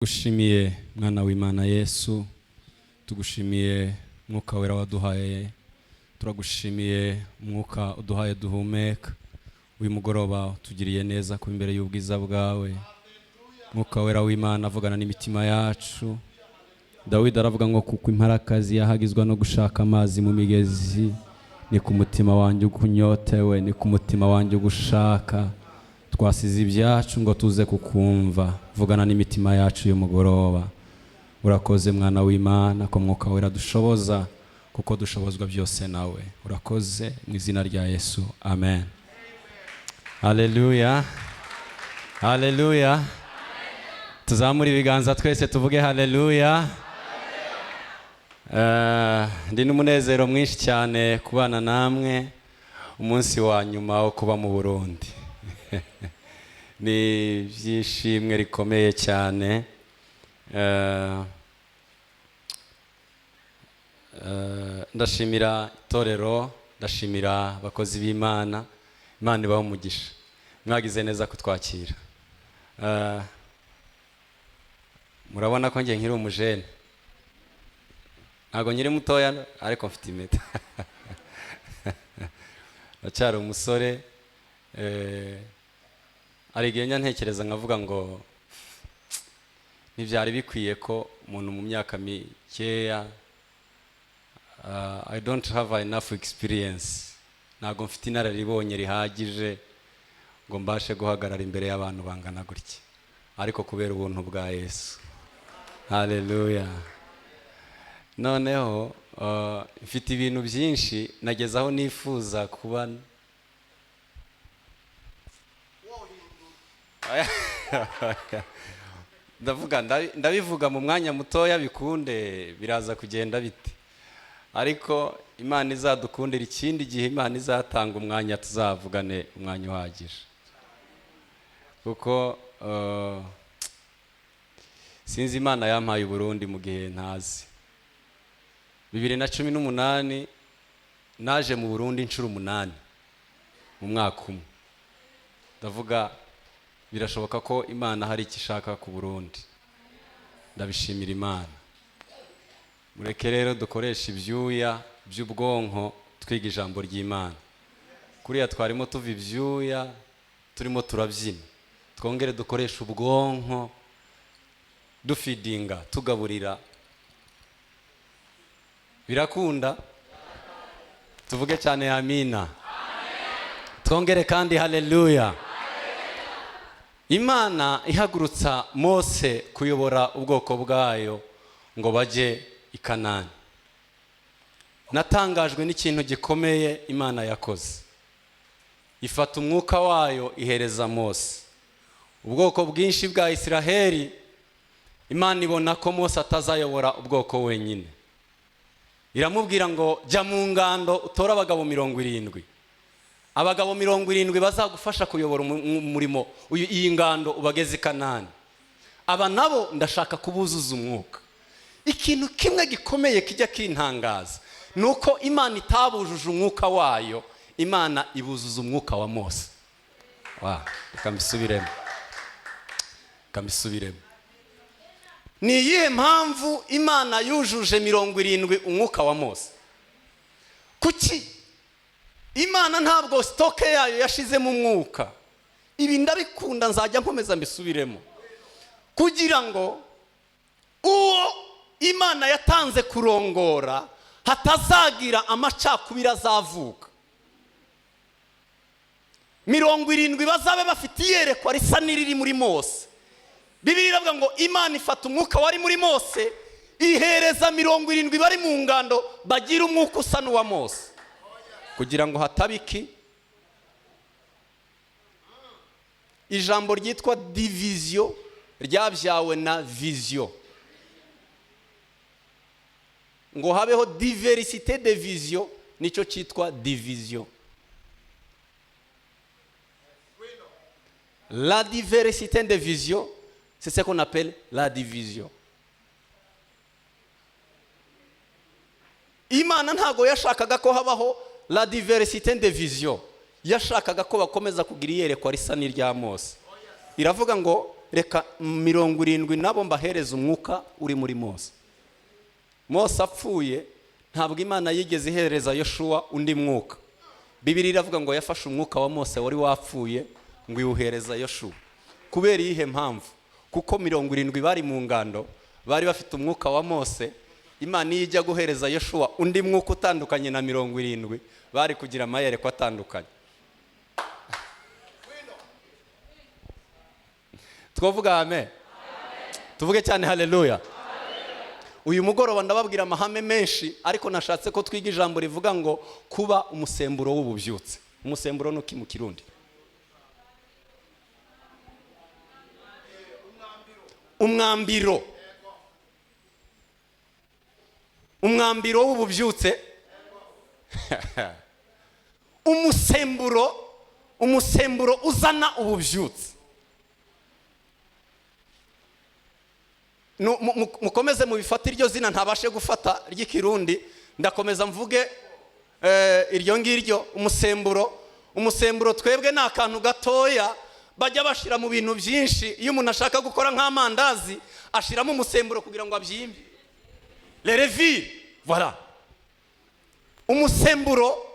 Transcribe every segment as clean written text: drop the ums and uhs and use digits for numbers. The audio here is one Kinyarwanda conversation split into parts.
Tugushimiye mwana w'Imana Yesu, tugushimiye mwuka wera waduhaye, turagushimiye mwuka uduhaye duhumeka. Uyu mugoroba tugiriye neza ku imbere y'ubwiza bwawe. Mwuka wera w'Imana avugana n'imitima yacu. Dawidi aravuga ngo kuko imparakazi yahagizwa no gushaka amazi mu migezi, ni ku mutima wanjye ukunyotewe, ni ku mutima wanjye ugushaka. Twasize ibyacu ngo tuze kukumva, vugana n'imitima yacu uyu mugoroba. Urakoze mwana w'Imana ko mwuka wera dushoboza, kuko dushobozwa byose nawe. Urakoze mu izina rya Yesu, amen. Haleluya, haleluya. Tuzamure ibiganza twese tuvuge haleluya. Ndi n'umunezero mwinshi cyane kubana namwe umunsi wa nyuma wo kuba mu Burundi. Ni byishimwe rikomeye cyane. Ndashimira itorero, ndashimira abakozi b'Imana. Imana ibahe umugisha, mwagize neza kutwakira. Murabona ko njye nkiri umujene, ntago nkiri mutoya ariko mfite impeta. Ndacyari umusore. Ari igihe ntekereza nkavuga ngo ntibyari bikwiye ko umuntu mu myaka mikeya, I don't have enough experience, ntago mfite inararibonye rihagije ngo mbashe guhagarara imbere y'abantu bangana gutya, ariko kubera ubuntu bwa Yesu. Haleluya. Noneho mfite ibintu byinshi nageze aho nifuza kuba. Ndabivuga mu mwanya mutoya bikunde biraza kugenda bite, ariko Imana izadukundira ikindi gihe, Imana izatanga umwanya tuzavugane umwanya uhagije, kuko sinzi Imana yampaye Burundi mu gihe ntazi. 2018 naje mu Burundi inshuro 8 mu mwaka umwe. Ndavuga birashoboka ko Imana hari icyo ishaka ku Burundi. Ndabishimira Imana. Mureke rero dukoresha ibyuya by'ubwonko twiga ijambo ry'Imana. Kuriya twarimo tuva ibyuya turimo turabyina, twongere dukoresha ubwonko dufidinga, tugaburira. Birakunda? Tuvuge cyane amina. Twongere kandi haleluya. Imana ihagurutsa Mose kuyobora ubwoko bwayo ngo baje i Kanani. Natangajwe n'ikintu gikomeye Imana yakoze. Ifata umwuka wayo ihereza Mose. Ubwoko bwinshi bwa Isiraheli, Imana ibona ko Mose atazayobora ubwoko wenyine. Iramubwira ngo jya mu ngando utore abagabo 70. Abagabo 70 bazagufasha kuyobora umurimo iyi ngando ubageze i Kanani. Aba nabo ndashaka kubuzuza umwuka. Ikintu kimwe gikomeye kijya kintangaza nuko Imana itabujuje umwuka wayo, Imana ibuzuza umwuka wa Mose. Kambisubiremo. Ni iyihe mpamvu Imana yujuje 70 umwuka wa Mose? Kuki Imana ntabwo stoke yayo yashizemo umwuka? Ibi ndabikunda, nzajya nkomeza mbisubiremo, kugira ngo uwo Imana yatanze kurongora hatazagira amacakubira azavuka. 70 bazabe bafite iyerekwa risa n'iriri muri Mose. Bibiliya iravuga ngo Imana ifata umwuka wari muri Mose ihereza 70 bari mu ngando bagira umwuka usa n'uwa Mose, kugira ngo hatabiki ijambo ryitwa division ryabyawe na vision, ngo habeho diversité de vision, nicyo cyitwa division. La diversité de vision, c'est ce qu'on appelle la division. Imana ntago yashakaga ko habaho la diversité de vision, yashakaga ko bakomeza kugira iyerekwa risa n'irya Mose. Iravuga ngo reka 70 nabo mbahereza umwuka uri muri Mose. Mose apfuye ntabwo Imana yigeze ihereza Yoshua undi mwuka. Bibiliya iravuga ngo yafashe umwuka wa Mose wari wapfuye ngo iwuhereza Yoshua. Kubera iyihe mpamvu? Kuko 70 bari mu ngando bari bafite umwuka wa Mose. Imana ijya guhereza Yoshua undi mwuka utandukanye na 70 bari kugira amayereko atandukanye. Twavuga amen. Tuvuge cyane haleluya. Uyu mugoroba ndababwira amahame menshi, ariko nashatse ko twiga ijambo rivuga ngo kuba umusemburo w'ububyutse. Umusemburo nuki mu Kirundi? Umwambiro. Umwambiro w'ububyutse. Umusemburo uzana ububyutse. Mukomeze mubifata iryo zina ntabashe gufata ry'ikirundi, ndakomeza mvuge iryo ngiryo. Umusemburo twebwe ni akantu gatoya bajya bashira mu bintu byinshi. Iyo umuntu ashaka gukora nk'amandazi ashiramo umusemburo kugira ngo abyimbe. Le levure, voilà. Umusemburo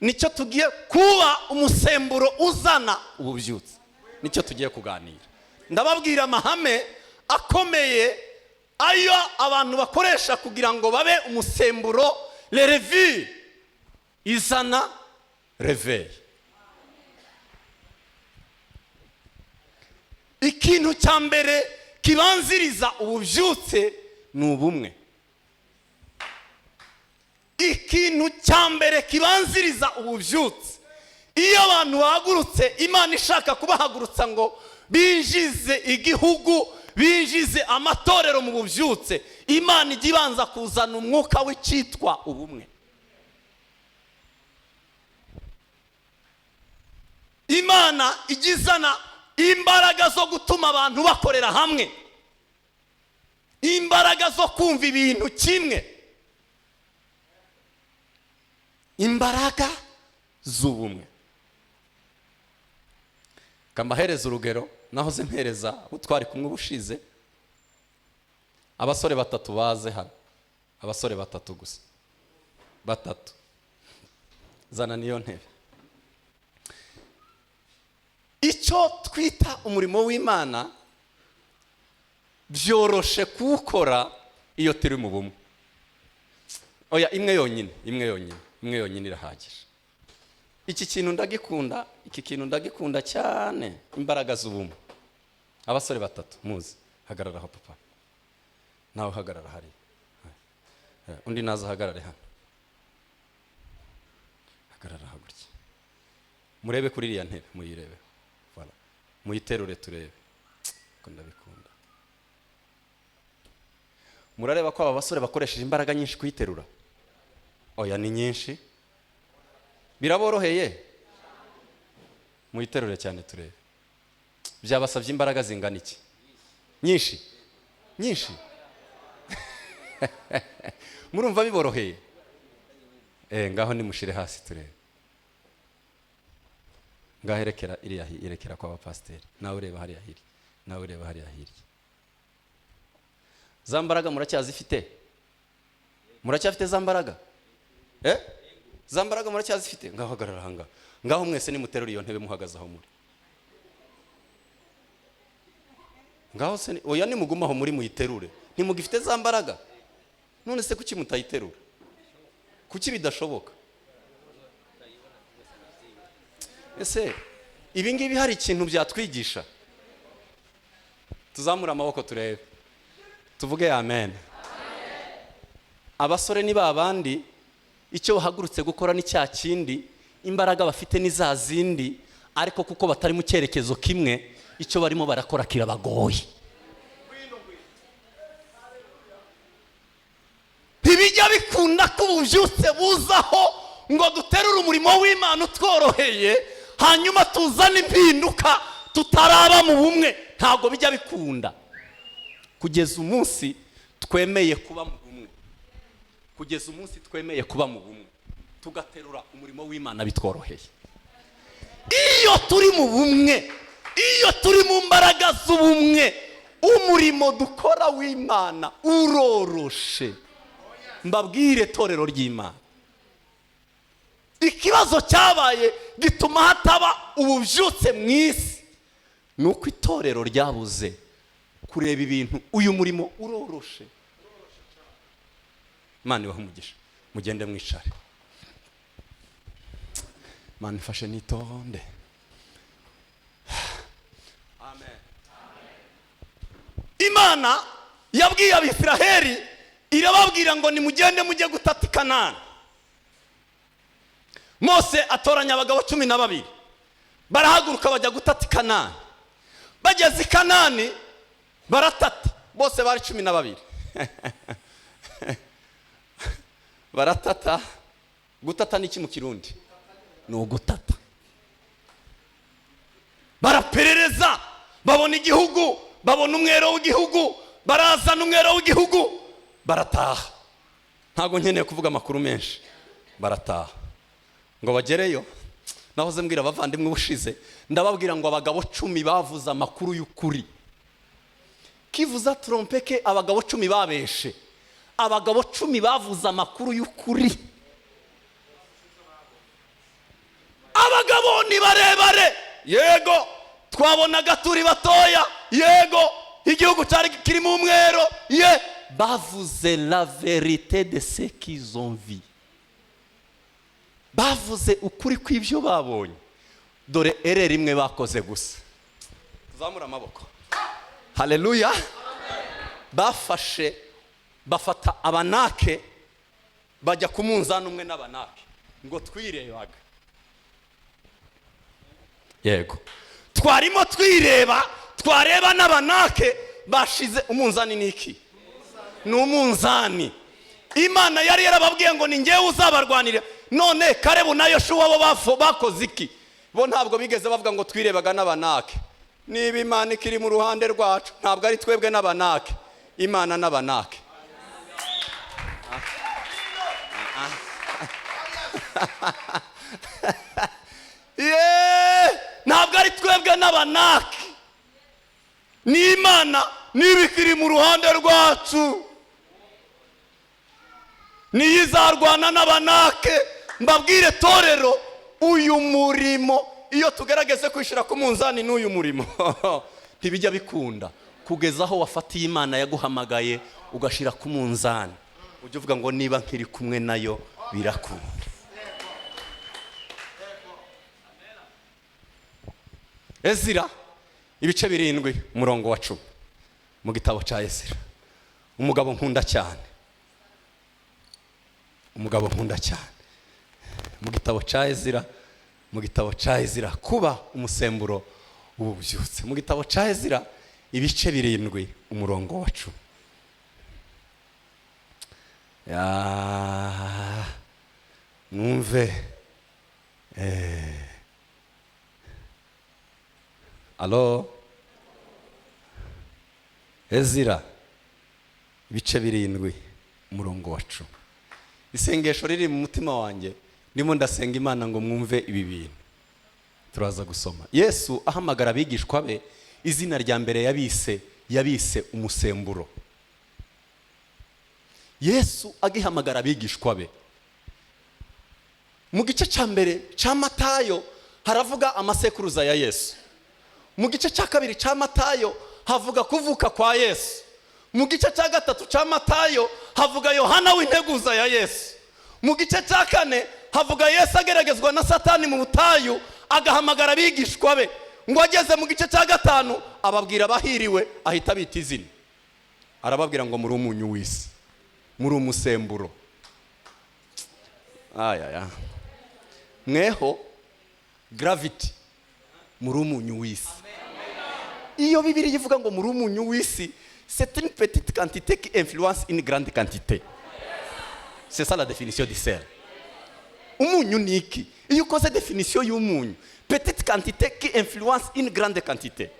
nicyo tugiye kuba, umusemburo uzana ububyutse nicyo tugiye kuganira. Ndababwira amahame akomeye ayo abantu bakoresha kugira ngo babe umusemburo. Le levure izana réveil. Ikintu cya mbere kibanziriza ububyutse ni ubumwe. Ikintu cya mbere kibanziriza ububyutse, iyo abantu bahagurutse, Imana ishaka kubahagurutsa ngo binjize igihugu, binjize amatorero mu bubyutse, Imana ijya ibanza kuzana umwuka w'icyitwa ubumwe. Imana ijya izana imbaraga zo gutuma abantu bakorera hamwe, imbaraga zo kumva ibintu kimwe, imbaraga z'ubumwe. Kamahereza urugero nahoze mpereza utwari kumwe ubushize. Abasore 3 baze hano, abasore 3 gusa, 3. Zana niyo ntebe. Icyo twita umurimo w'Imana byoroshe kuwukora iyo turi mu bumwe. Oya, imwe yonyine irahagije. Iki kintu ndagikunda cyane, imbaraga z'ubumwe. Abasore 3 muzi, hagarara aho papa, nawe hagarara hari, undi naza hagarare hano, hagarara hagurya, murebe kuri iriya ntebe, muyirebe, voilà, muyiterure turebe ko ndabikunda. Murareba ko aba basore bakoresheje imbaraga nyinshi kuyiterura? Oya, ni nyinshi. Biraboroheye? Muyiterure cyane turebe. Byabasabye imbaraga zingana iki? Nyinshi. Murumva biboroheye? Ngaho nimushire hasi turebe. Ngaho irekera kwa abapasiteri. Nawe ureba hariya hirya. Za mbaraga muracyazifite? Muracyafite za mbaraga? Za mbaraga muracyazifite? Ngaho hagarara hanga. Ngaho mwese nimuterura iyo ntebe muhagaze aho muri. Ngaho se oya nimugumaho muri muyiterure. Ntimugifite za mbaraga? None se kuki mutayiterura? Kuki bidashoboka? Ese ibi ngibi hari ikintu byatwigisha? Tuzamura amaboko turebe. Tuvuge amen. Abasore ni babandi icyo bahagurutse gukora ni cya kindi, imbaraga bafite ni za zindi, ariko kuko batari mu cyerekezo kimwe, icyo barimo barakora kirabagoye. Ntibijya bikunda ko ububyutse buzaho ngo duterure umurimo w'Imana utworoheye hanyuma tuzane impinduka tutaraba mu bumwe. Ntabwo bijya bikunda. Kugeza umunsi twemeye kuba mu bumwe, tugaterura umurimo w'Imana bitworoheye. Iyo turi mu bumwe iyo turi mu mbaraga z'ubumwe, umurimo dukora w'Imana uroroshe. Mbabwire torero ry'Imana, ikibazo cyabaye gituma hataba ububyutse mu isi, ni uko itorero ryabuze kureba ibintu. Uyu murimo uroroshe. Imana ibahe umugisha. Mugende mwicare. Imana ifashe nitonde. Amen. Imana yabwiye Abisiraheli, irababwira ngo nimugende mujye gutata i Kanani. Mose atoranya abagabo 12 barahaguruka bajya gutata i Kanani. Bageze i Kanani baratata, bose bari 12 baratata. Gutata ni iki mu Kirundi? Ni ugutata. Baraperereza, babona igihugu, babona umwero w'igihugu, barazana umwero w'igihugu, barataha. Ntago nkeneye kuvuga amakuru menshi. Barataha ngo bagereyo. Nahoze mbwira abavandimwe ubushize, ndababwira ngo abagabo 10 bavuze amakuru y'ukuri. Kivuza trompeke, abagabo 10 babeshe. Abagabo 10 bavuze amakuru y'ukuri. Abagabo ni barebare, yego. Twabonaga turi batoya, yego. Igihugu cyari kiri mu mwero, ye. Bavuze la vérité de ce qu'ils ont vu. Bavuze ukuri kw'ibyo babonye. Dore erera imwe bakoze gusa. Tuzamura amaboko. Haleluya. Bafata abanake bajya ku munzani umwe n'abanake ngo twirebaga. Yego. Twarimo twireba, twareba n'abanake bashize umunzani niki? Ni umunzani. Imana yari yarababwiye ngo ni ngewe uzabarwanira. None Karebu na Yoshuwa bo bakoze iki? Bo ntabwo bigeze bavuga ngo twirebaga n'abanake. Niba Imana ikiri mu ruhande rwacu, ntabwo ari twebwe n'abanake. Imana n'abanake. Ntabwo ari twebwe n'abanake. Ni Imana niba ikiri mu ruhande rwacu, niyo izarwana n'abanake. Mbabwire torero, uyu murimo iyo tugerageze kwishira ku munzani n'uyu murimo ntibijya bikunda. Kugeza aho wafatiye Imana yaguhamagaye ugashira ku munzani, ujye uvuga ngo niba nkiri kumwe nayo birakunda. Ezira ibice 7 umurongo wa 10 mu gitabo cya Ezira. Umugabo nkunda cyane, umugabo nkunda cyane. Mu gitabo cya Ezira, mu gitabo cya Ezira, kuba umusemburo ububyutse. Mu gitabo cya Ezira ibice 7 umurongo wa 10. Mwumve. Alo. Ezira ibice 7 umurongo wa 10. Isengesho riri mu mutima wanjye, ndimo ndasenga Imana ngo mwumve ibi bintu. Turaza gusoma. Yesu ahamagara abigishwa be, izina rya mbere yabise umusemburo. Yesu agihamagara abigishwa be, mu gice cya mbere cya Matayo haravuga amasekuruza ya Yesu. Mu gice cya kabiri cya Matayo havuga kuvuka kwa Yesu. Mu gice cya gatatu cya Matayo havuga Yohana w'integuza ya Yesu. Mu gice cya 4 havuga Yesu ageragezwa na Satani mu butayu, agahamagara abigishwa be. Ngo ageze mu gice cya 5 ababwira bahiriwe, ahita bita izina. Arababwira ngo muri umunyu w'isi, muri umusemburo. Aya. Mweho gravity, muri umunyu w'isi. Iyo Bibiliya ivuga ngo muri umunyu w'isi, c'est une petite quantité qui influence une grande quantité. C'est ça la définition du sel. Umunyu ni iki? Iyo ukoze définition y'umunyu, petite quantité qui influence une grande quantité.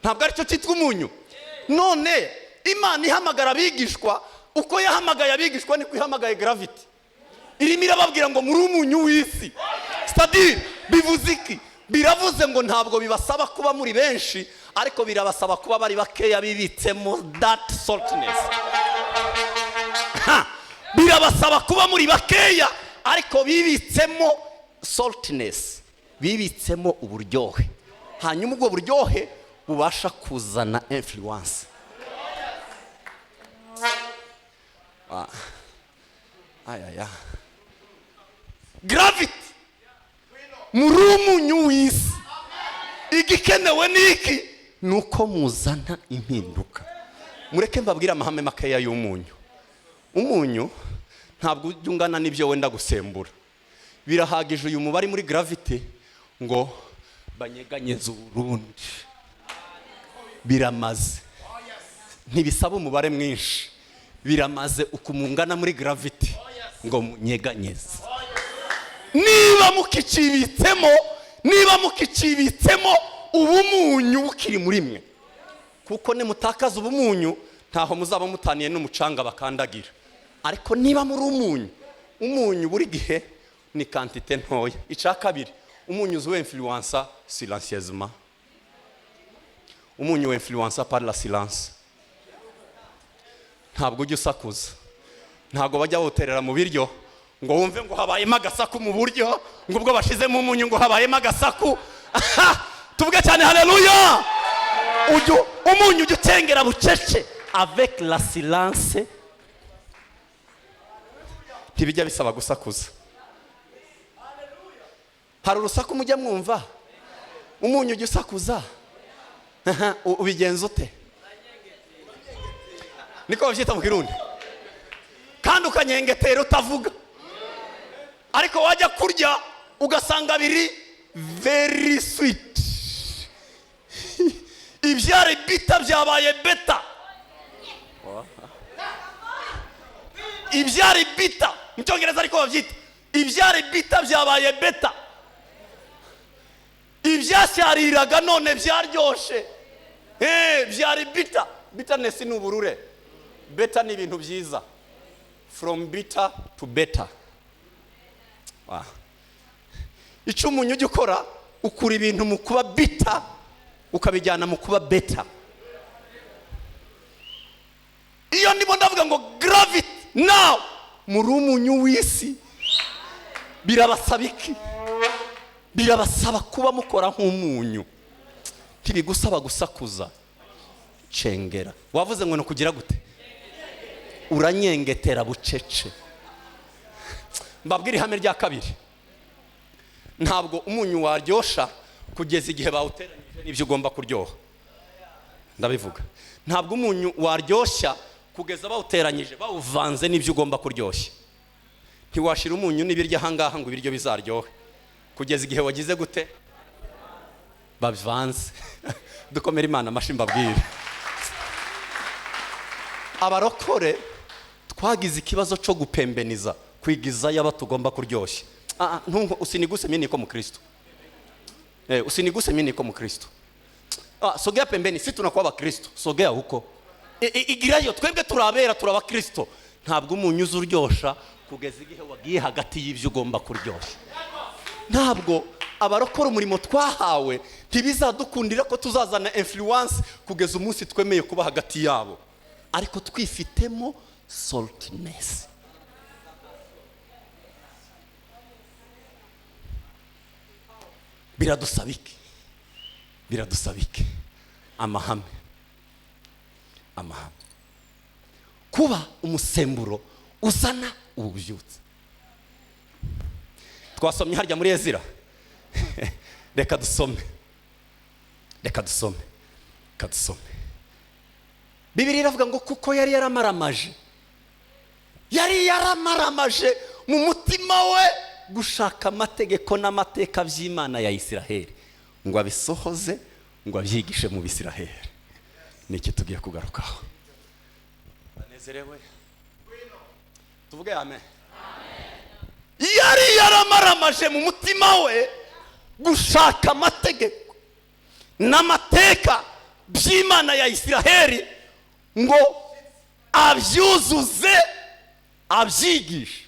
Ntabwo ari cyo cyitwa umunyu. None Imana ihamagara abigishwa, uko yahamagaye abigishwa niko ihamagaye gravity. Irimo irababwira ngo muri umunyu w'isi. C'est-à-dire bivuze iki? biravuze ngo ntabwo bibasaba kuba muri benshi, ariko birabasaba kuba bari bakeya bibitsemo that saltiness. Birabasaba kuba muri bakeya ariko bibitsemo saltiness, bibitsemo uburyohe, hanyuma ubwo buryohe bubasha kuzana influence. Gravity muri umunyu w'isi, igikenewe niki nuko muzana impinduka. Mureke mbabwira amahame makeya y'umunyu. Umunyu ntabwo ujungana n'ibyo wenda gusembura. Birahagije uyu mubari muri gravity ngo banyeganyeze urundi, biramaze. Ntibisaba umubare mwinshi, biramaze ukumungana muri gravity ngo munyeganyeze. Niba mukicibitsemo ubumunyu bukiri muri mwe, kuko nimutakaza ubumunyu ntaho muzaba mutaniye n'umucanga bakandagira. Ariko niba muri umunyu buri gihe ni quantité ntoya. Icya kabiri, umunyu uzi influencer silencieusement. Umunyu influencer par la silence. Ntabwo ujya usakuza, ntabwo bajya bawuterera mu biryo ngo wumve ngo habayemo agasaku mu buryo, ngo ubwo bashizemo umunyu ngo habayemo agasaku. Tuvuge cyane haleluya. Umunyu ujya utengera bucece avec la silence. Ntibijya bisaba gusakuza. Hari urusaku mujya mwumva? Umunyu ujya usakuza? Ubigenza ute? Niko babyita mu Kirundi. Kandi ukanyengetera utavuga, ariko wajya kurya ugasanga biri very sweet. Ibyari bita byabaye beta. Ibyari bita mu Cyongereza ariko babyita ibyari bita byabaye beta. Ibyashariraga none byaryoshe. Byari bita. Bitterness ni uburure. Beta ni ibintu byiza. From bitter to better. Icyo umunyu ujya ukora, ukura ibintu mu kuba bitter ukabijyana mu kuba better. Iyo ndimo ndavuga ngo gravity now muri umunyu w'isi, birabasaba iki? Birabasaba kuba mukora nk'umunyu. Ntibigusaba gusakuza, cengera. Wavuze ngo no kugira gute? Uranyengetera bucece. Mbabwira ihame rya kabiri, ntabwo umunyu waryosha kugeza igihe bawuteranyije n'ibyo ugomba kuryoha. Ndabivuga, ntabwo umunyu waryoshya kugeza bawuteranyije bawuvanze n'ibyo ugomba kuryoshya. Ntiwashira umunyu n'ibiryo ahangaha ngo ibiryo bizaryohe kugeza igihe wagize gute? Babivanze. Dukomere Imana amashyi mbabwire. Abarokore twagize ikibazo cyo gupembeniza, kwigiza yaba tugomba kuryoshya. Usiniguse mimi niko mkristo. Usiniguse mimi niko mkristo. Sogea pembeni, sisi tunakuwa bakristo. Sogea huko. Igirayo twebwe turabera turaba Kristo. Ntabwo umunyuze uryosha kugeza igihe wagiye hagati y'ibyo ugomba kuryoshya. Ntabwo abarokora umurimo twahawe ntibizadukundira ko tuzazana influence kugeza umunsi twemeye kuba hagati yabo, ariko twifitemo saltiness. Biradusaba iki? Amahame. Kuba umusemburo uzana ububyutse. Twasomye harya muri Ezira. Reka dusome. Bibiliya iravuga ngo kuko yari yaramaramaje mu mutima we gushaka amategeko n'amateka by'Imana ya Isiraheli, ngo abisohoze, ngo abyigishe mu Bisiraheli. Niki tugiye kugarukaho. Banezerewe? Tuvuge amen. Yari yaramaramaje mu mutima we gushaka amategeko n'amateka by'Imana ya Isiraheli, ngo abyuzuze, abyigishe.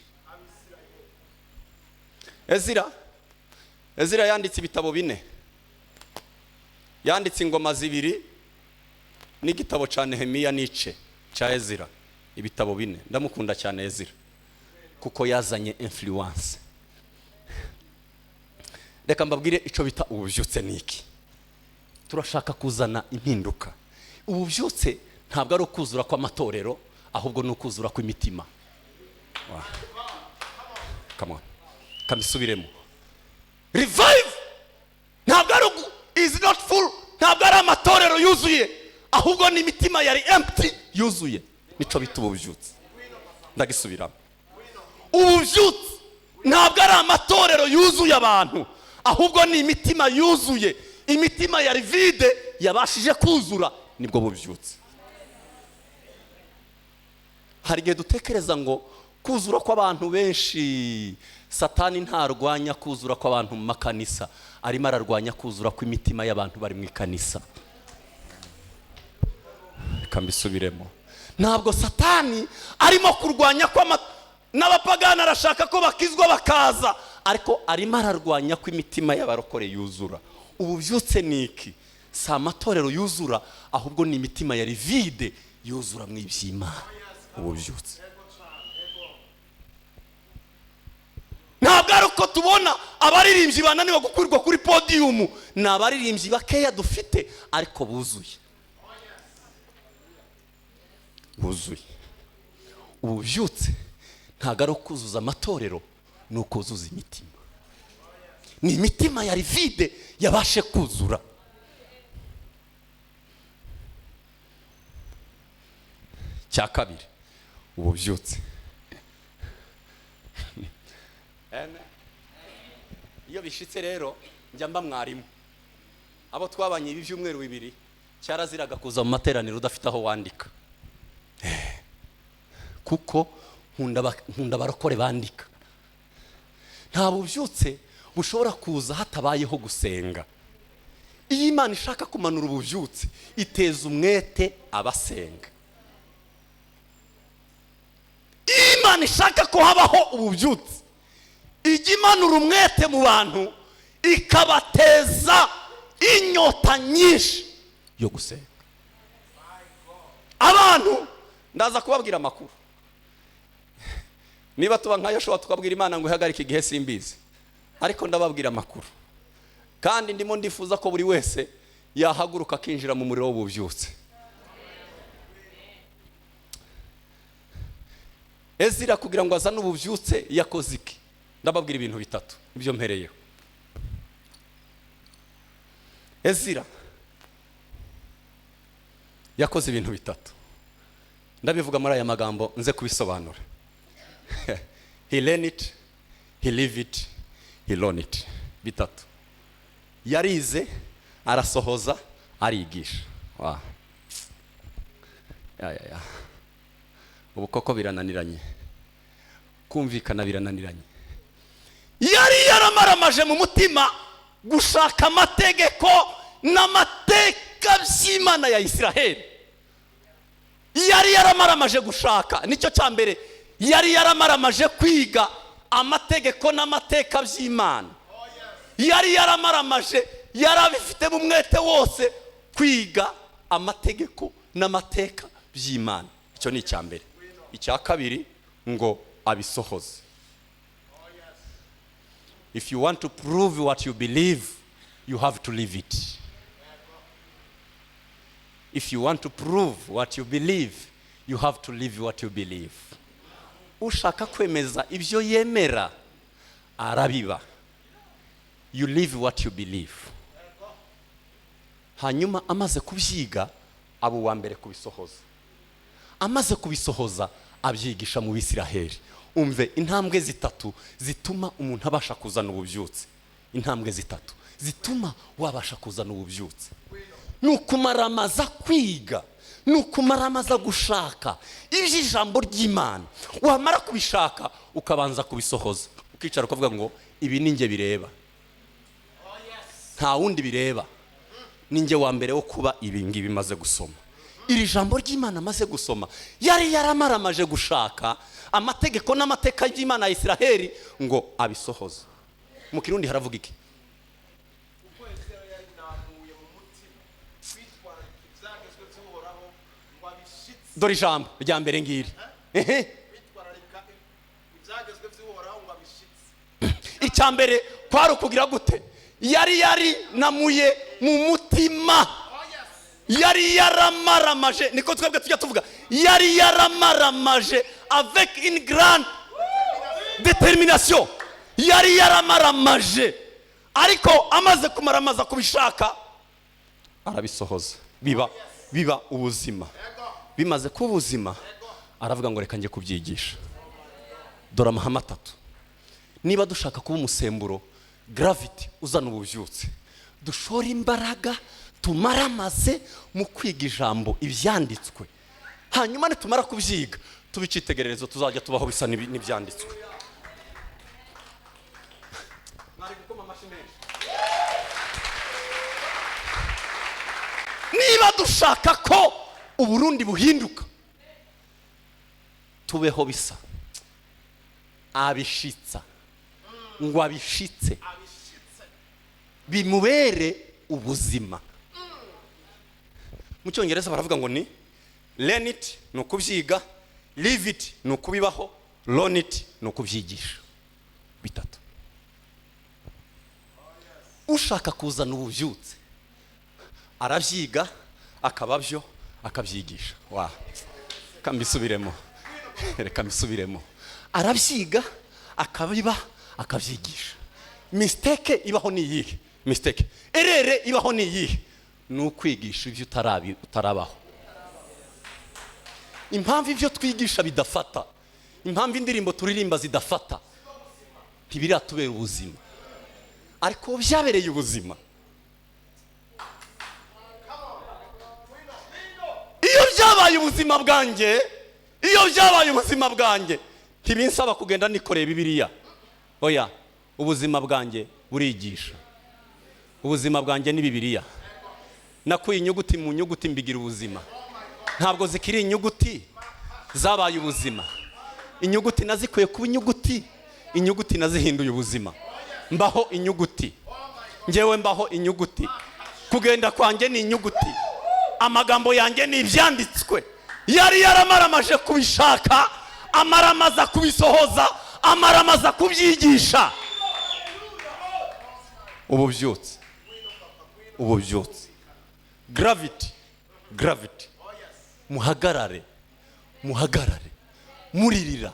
Ezira yanditse ibitabo 4, yanditse ingoma 2 n'igitabo ca Nehemiya n'ice ca Ezira, ibitabo 4. Ndamukunda cyane Ezira kuko yazanye influence. Reka mbabwire ico bita ubuvyutse niki. Turashaka kuzana impinduka. Ubuvyutse ntabwo ari ukuzura kw'amatorero, ahubwo ni ukuzura kw'imitima. Come on, kamisubiremo. Revive ntabwo ari is not full, ntabwo ari amatorero yuzuye, ahubwo ni imitima yari empty yuzuye. Nico bita ubuvyutse. Ndagisubiramo. Ubuvyutse ntabwo ari amatorero yuzuye abantu, ahubwo ni imitima yuzuye. Imitima yari vide yabashije kuzura, nibwo buvyutse. Hari igihe dutekereza ngo kuzura kw'abantu benshi, Satani ntarwanya kuzura kw'abantu mu makanisa, arimo ararwanya kuzura kw'imitima y'abantu bari mu ikanisa. Kambisubiremo. Ntabwo Satani arimo kurwanya n'abapagana arashaka ko bakizwa bakaza, ariko arimo ararwanya ko imitima y'abarokore yuzura. Ubuvyutse niki? Si amatorero yuzura, ahubwo ni imitima yari vide yuzura mu iby'Imana. Ubuvyutse ntabwo ari uko tubona abaririmbyi bananiwe gukurirwa kuri podium, ni abaririmbyi bakeya dufite ariko buzuye. Ubuvyutse ntabwo ari ukuzuza amatorero, ni ukuzuza imitima. Ni imitima yari vide yabashe kuzura. Cya kabiri, ubuvyutse. Iyo bishitse rero njya mba mwarimu. Abo twabanye ibi byumweru 2 cyaraziraga kuza mu materaniro udafite aho wandika. Kuko nkunda barokore bandika. Nta buvyutse bushobora kuza hatabayeho gusenga. Iyo Imana ishaka kumanura ubuvyutse, iteza umwete abasenga. Iyo Imana ishaka ko habaho ubuvyutse, ijya imanura umwete mu bantu, ikabateza inyota nyinshi yo gusenga. Abantu ndaza kubabwira amakuru. Niba tuba nka Yoshua tukabwira Imana ngo ihagarike igihe simbizi, ariko ndababwira amakuru. Kandi ndimo ndifuza ko buri wese yahaguruka akinjira mu muriro w'ubuvyutse. Ezira kugira ngo azane ubuvyutse yakoze iki? Ndababwira ibintu 3 ibyo mpereyeho. Ezira yakoze ibintu 3. Ndabivuga muri aya magambo nze kubisobanura. He learned it, he lived it, he learned it. 3. Yarize, arasohoza, arigisha. Ya. Ubu koko birananiranye. Kumvikana birananiranye. Yari yaramaramaje mu mutima gushaka amategeko n'amateka by'Imana ya Isiraheli. Yari yaramaramaje gushaka, nicyo cya mbere. Yari yaramaramaje kwiga amategeko n'amateka by'Imana. Yari yaramaramaje, yarabifite mu mwete wose kwiga amategeko n'amateka by'Imana. Icyo ni icya mbere. Icya kabiri ngo abisohoze. If you want to prove what you believe, you have to live it. If you want to prove what you believe, you have to live what you believe. Ushaka kwemeza ibyo yemera arabiba. You live what you believe. Hanyuma amaze kubyiga abo wa mbere kubisohoza. Amaze kubisohoza abyigisha mu Bisiraheli. Umve intambwe 3 zituma umuntu abasha kuzana ubuvyutse. Intambwe 3 zituma wabasha kuzana ubuvyutse. Nukumaramaza kwiga, nukumaramaza gushaka iby'ijambo ry'Imana. Wamara kubishaka ukabanza kubisohoza. Ukicara ukavuga ngo ibi ninjye bireba. Nta wundi bireba. Ninjye wa mbere wo kuba ibi ngibi maze gusoma. Iri jambo ry'Imana maze gusoma, yari yaramaramaje gushaka amategeko n'amateka y'Imana ya Isiraheli ngo abisohoze. Mu Kirundi haravuga iki? dore ijambo rya mbere ngiri. Icya mbere kwari ukugira gute? Yari namuye mu mutima, yari yaramaramaje, niko twebwe tujya tuvuga, yari yaramaramaje avec une grande détermination, yari yaramaramaje, ariko amaze kumaramaza kubishaka arabisohoza, biba ubuzima. Bimaze kuba ubuzima, aravuga ngo reka njye kubyigisha. Dore amahame 3. Niba dushaka kuba umusemburo, gravity uzana ububyutse, dushora imbaraga tumaramaze mu kwiga ijambo, ibyanditswe, hanyuma nitumara kubyiga tubicitegererezo, tuzajya tubaho bisa n'ibyanditswe. Niba dushaka ko Uburundi buhinduka, tubeho bisa abishitsa, ngo abishitse bimubere ubuzima. Mu cyongereza baravuga ngo ni learn it, ni ukubyiga, live it, ni ukubibaho, learn it, ni ukubyigisha. Bitatu. Ushaka kuzana ububyutse arabyiga, akababyo, akabyigisha. Wa kambisubiremo, reka mbisubiremo. Arabyiga, akabiba, akabyigisha. Mistake ibaho ni iyihe? Mistake erere ibaho ni iyihe? Ni ukwigisha ibyo utarabaho. Impamvu ibyo twigisha bidafata, impamvu indirimbo turirimba zidafata, ntibiratubera ubuzima, ariko byabereye ubuzima. Iyo byabaye ubuzima bwanjye, ntibinsaba kugenda nikoreye Bibiliya. Oya, ubuzima bwanjye burigisha. Ubuzima bwanjye ni Bibiliya. Nakuye inyuguti mu nyuguti mbigira ubuzima. Ntabwo zikiri inyuguti, zabaye ubuzima. Inyuguti nazikuye ku inyuguti, inyuguti nazihinduye ubuzima. Mbaho inyuguti, ngewe mbaho inyuguti. Kugenda kwanjye ni inyuguti, amagambo yanjye ni ibyanditswe. Yari yaramaramaje kubishaka, amaramaza kubisohoza, amaramaza kubyigisha. Ububyutse, gravity, muhagarare, muririra,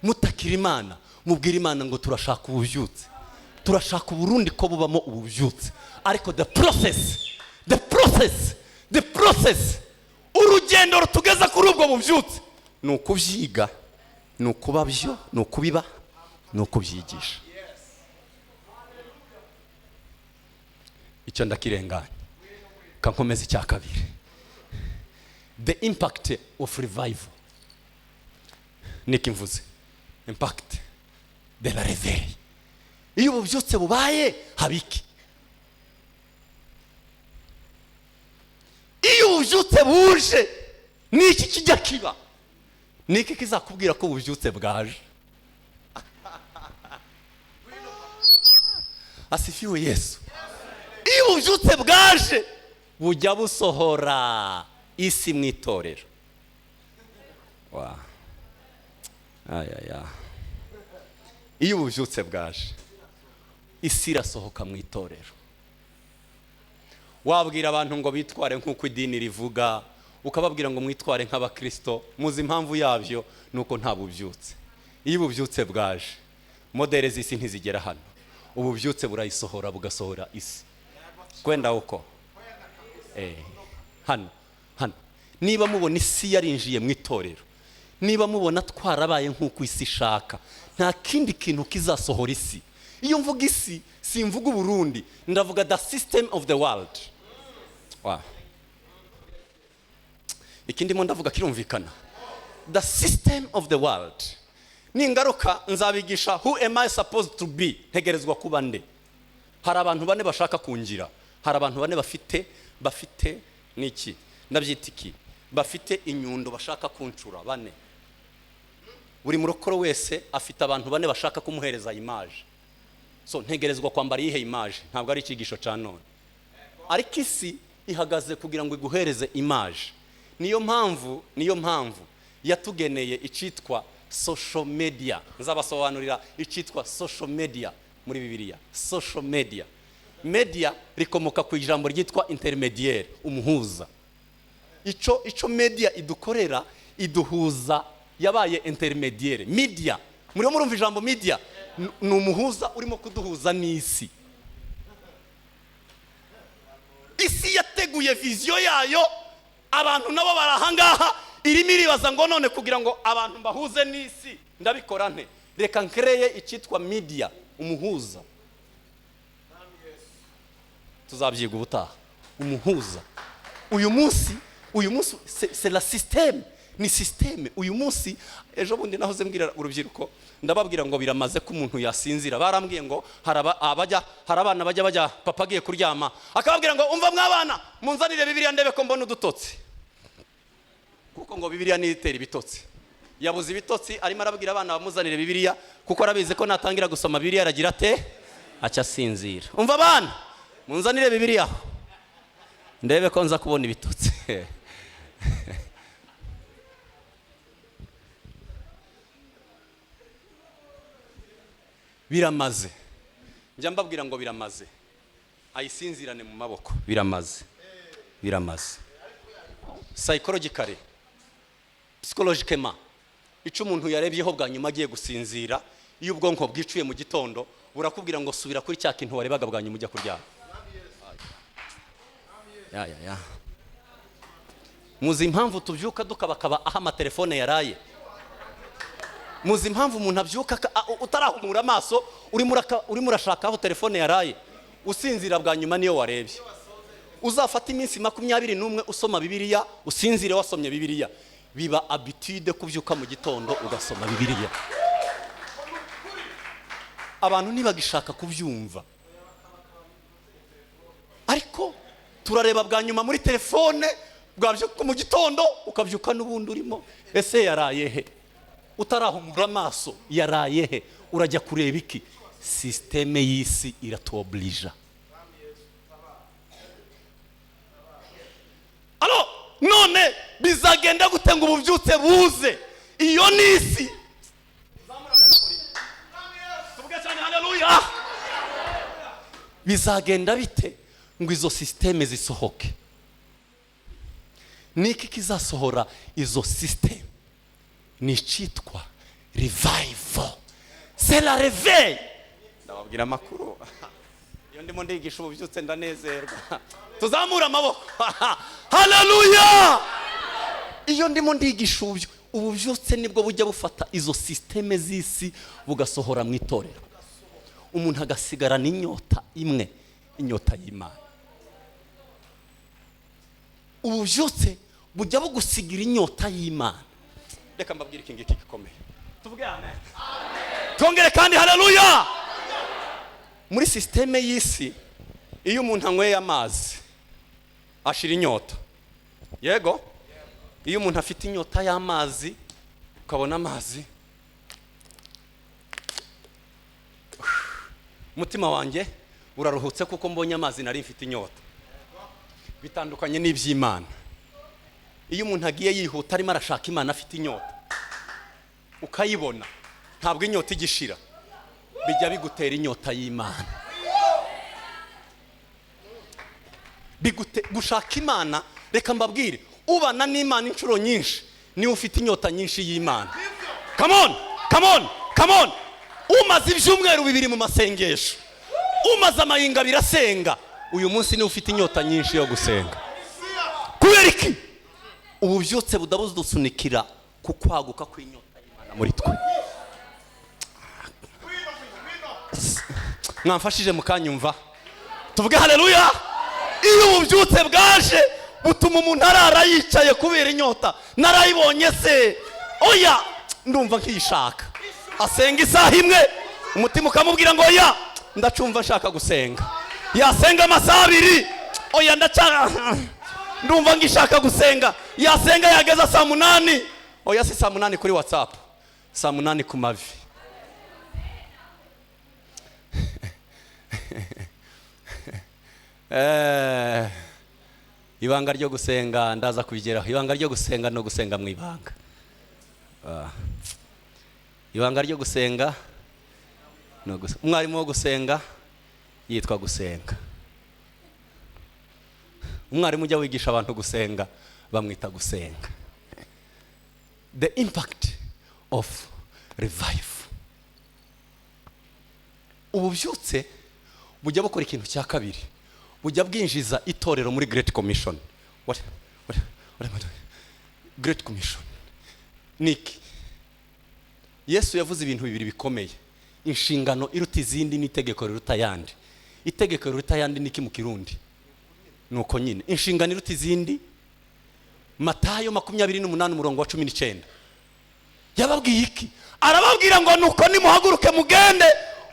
mutakira Imana, mubwira Imana ngo turashaka ububyutse, turashaka Uburundi ko bubamo ububyutse. Ariko the process, urugendo rutugeza kuri ubwo bubyutse, ni ukubyiga, ni ukubabyo, ni ukubiba, ni ukubyigisha. Icyo ndakirenganya. Kankomeza icya kabiri, the impact of revival. Niki mvuze impact de la réveil. Iyo ububyutse bubaye habiki, iyo ububyutse buje niki kijya kiba, niki kizakubwira ko ububyutse bwaje. Asifiwe Yesu. Iyo ububyutse bwaje bujya busohora isi mu itorero. Iyo ububyutse bwaje isi irasohoka mu itorero. Wabwira abantu ngo bitware nk'uko idini rivuga, ukababwira ngo mwitware nk'abakristo, muzi impamvu yabyo nuko nta bubyutse. Iyo ububyutse bwaje, modere z'isi ntizigera hano. Ububyutse burayisohora, bugasohora isi. Kwenda uko hano niba mubona isi yarinjiye mu itorero, niba mubona twarabaye nk'uko isi ishaka, nta kindi kintu kizasohora isi. Iyo mvuga isi, simvuga Uburundi, ndavuga the system of the world. Ikindi mo ndavuga kirumvikana. The system of the world. Ningaruka nzabigisha who am I supposed to be, ntegerezwa kuba nde. Hari abantu bane bashaka kungira, hari abantu bane bafite niki ndabyita iki, bafite inyundo bashaka kuncura bane. Buri murokoro wese afite abantu bane bashaka kumuhereza image. So ntegerezwa kwambara ihe image, ntabwo ari ikigisho ca none. Ariko isi ihagaze kugira ngo iguhereze image. niyo mpamvu yatugeneye icitwa social media. Nzabasobanurira icitwa social media muri Bibiliya. Social media rikomoka ku ijambo ryitwa intermediaire, umuhuza. Ico media idukorera, iduhuza, yabaye intermediaire. Media, muriho murumva ijambo media, ni umuhuza urimo kuduhuza n'isi. Isi yateguye vision yayo, abantu nabo barahangaha, irimo iribaza ngo none kugira ngo abantu bahuze n'isi ndabikora nte? Reka nkreye icitwa media, umuhuza. Tuzabyiga ubutaha. Umuhuza. Uyu munsi c'est la système, ni système. Uyu munsi ejo bundi nahoze mbwira urubyiruko, ndababwira ngo biramaze ko umuntu yasinzira. Barambwiye ngo harabana bajya papa agiye kuryama akababwira ngo umva mwabana munzanire Bibiliya ndebe ko mbona udutotsi, kuko ngo Bibiliya ni itera ibitotsi. Yabuze ibitotsi, arimo arabwira abana bamuzanire Bibiliya kuko arabizi ko natangira gusoma Bibiliya aragira ate aca sinzira. Umva abana munzanire Bibiliya ndebe ko nza kubona ibitotsi. Biramaze. Njya mbabwira ngo biramaze. Ayisinzirane mu maboko. Biramaze. Psychologically, icyo umuntu yarebyeho bwa nyuma agiye gusinzira, iyo ubwonko bwicuye mu gitondo burakubwira ngo subira kuri cya kintu warebaga bwa nyuma ujya kuryama. Ya. Muzi impamvu tubyuka dukabakaba aho amatelefone yaraye? Muzi impamvu umuntu abyuka utarahumura amaso urimo urashaka aho telefone yaraye? Usinzira bwa nyuma niyo warebye. Uzafata iminsi 21 usoma Bibiliya, usinzire wasomye Bibiliya, biba habitude kubyuka mu gitondo ugasoma Bibiliya. Abantu ntibagishaka kubyumva, ariko turareba bwa nyuma muri telefone, bwabyuka mu gitondo ukabyuka n'ubundi urimo. Ese yaraye he? Utarahumura amaso yaraye he? Urajya kureba iki? Systeme y'isi iratuoblija. Alo, none bizagenda gute ngo ububyutse buze? Iyo nisi tuvuge cyane haleluya. Bizagenda bite ngo izo systeme zisohoke? Niki kizasohora izo systeme? Ni cyitwa revival. C'est la réveil. Ndababwira makuru. Iyo ndimo ndigisha ububyutse ndanezerwa. Tuzamura amaboko. Haleluya. Iyo ndimo ndigisha ububyutse nibwo bujya bufata izo systeme z'isi bugasohora mu itorero. Umuntu agasigara n'inyota imwe, inyota y'Imana. Ububyutse bujya bugusigira inyota y'Imana. Reka mbabwire iki ngiki gikomeye. Tuvuge amen. Tongere kandi haleluya. Muri systeme y'isi, iyo umuntu anyweye amazi ashira inyota. Yego? Iyo umuntu afite inyota y'amazi, ukabona amazi, mutima wanjye uraruhutse kuko mbonye amazi nari mfite inyota. Bitandukanye n'iby'Imana. Iyo umuntu agiye yihuta arimo arashaka Imana afite inyota, ukayibona, ntabwo inyota igishira, bijya bigutera inyota y'Imana. Gushaka Imana, reka mbabwire, ubana n'Imana inshuro nyinshi niwe ufite inyota nyinshi y'Imana. Come on. Umaze ibyumweru 2 mu masengesho, umaze amayinga birasenga, uyu munsi niwe ufite inyota nyinshi yo gusenga. Kubera iki? Ububyutse budabuzusunikira ku kwaguka kw'inyota y'Imana muri twe. Mwamfashije mukanyumva? Tuvuge haleluya. Iyo ububyutse bwaje butuma umuntu arara yicaye kubera inyota. Narayibonye se, oya ndumva nkishaka. Asenga isaha imwe, umutima ukamubwira ngo oya ndacumva nshaka gusenga. Yasenga amasaha 2, oya ndumva ngishaka gusenga. Yasenga yageza saa 8, oya si saa 8 kuri WhatsApp, saa 8 ku mavi. ibanga ryo gusenga ndaza kubigeraho. Ibanga ryo gusenga no gusenga mu ibanga. Ibanga ryo gusenga no gusenga. Umwarimu wo gusenga yitwa gusenga. Umwarimu ujya wigisha abantu gusenga bamwita gusenga. The impact of revival. Ububyutse bujya bukora ikintu cya kabiri, bujya bwinjiza itorero muri Great Commission. What Great Commission niki? Yesu yavuze ibintu bibiri bikomeye, inshingano iruta izindi n'itegeko riruta yandi. Itegeko riruta yandi niki mu Kirundi? Nuko nyine inshingano iruta izindi. Matayo 28:19 yababwiye iki? Arababwira ngo nuko nimuhaguruke mugende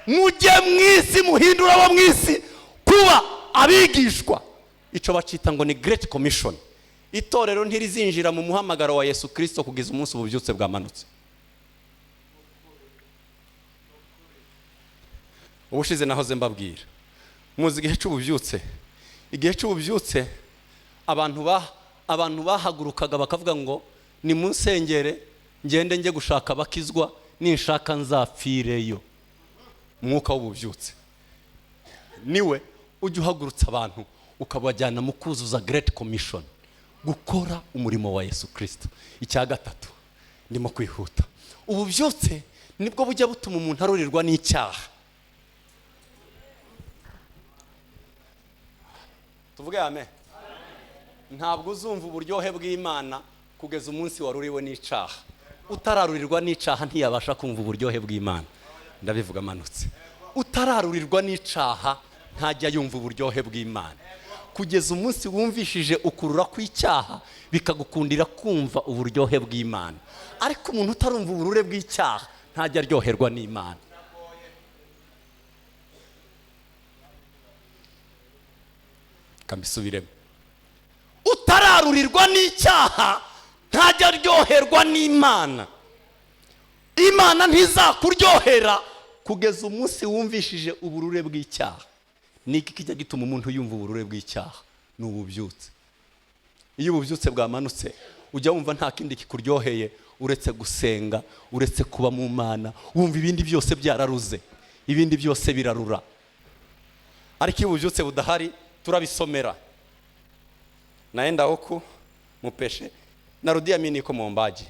mujye mwisi muhindura abo mwisi kuba abigishwa. Ico bacita ngo ni Great Commission. Itorero ntirizinjira mu muhamagaro wa Yesu Kristo kugeza umunsi ububyutse bwamanutse. Ubushize nahoze mbabwira, muzi igihe cy'ububyutse. Igihe cy'ububyutse abantu bahagurukaga bakavuga ngo ni munsengere ngende nje gushaka bakizwa, ninshaka nzapfireyo. Mwuka w'ububyutse niwe ujya uhagurutsa abantu ukabajyana mu kuzuza Great Commission, gukora umurimo wa Yesu Kristo. Icya gatatu ndimo kwihuta, ububyutse nibwo bujya butuma umuntu arurirwa n'icyaha. Tuvuge amen. Ntabwo uzumva uburyohe bw'Imana kugeza umunsi waruriwe n'icyaha. Utararurirwa n'icyaha ntiyabasha kumva uburyohe bw'Imana. Ndabivuga manutse. Utararurirwa n'icyaha ntajya yumva uburyohe bw'Imana. Kugeza umunsi wumvishije ukurura kw'icyaha bikagukundira kumva uburyohe bw'Imana. Ariko umuntu utarumva uburure bw'icyaha ntajya aryoherwa n'Imana. Kambisubiremo. Utararurirwa n'icyaha ntajya aryoherwa n'Imana. Imana ntizakuryohera kugeza umunsi wumvishije uburure bw'icyaha. Niki kijya gituma umuntu yumva uburure bw'icyaha? Ni ububyutse. Iyo ububyutse bwamanutse ujya wumva nta kindi kikuryoheye uretse gusenga, uretse kuba mu Mana, wumva ibindi byose byararuze, ibindi byose birarura. Ariko iyo ububyutse budahari turabisomera. Naenda huku mupeshe narudia mimi niko muombaji,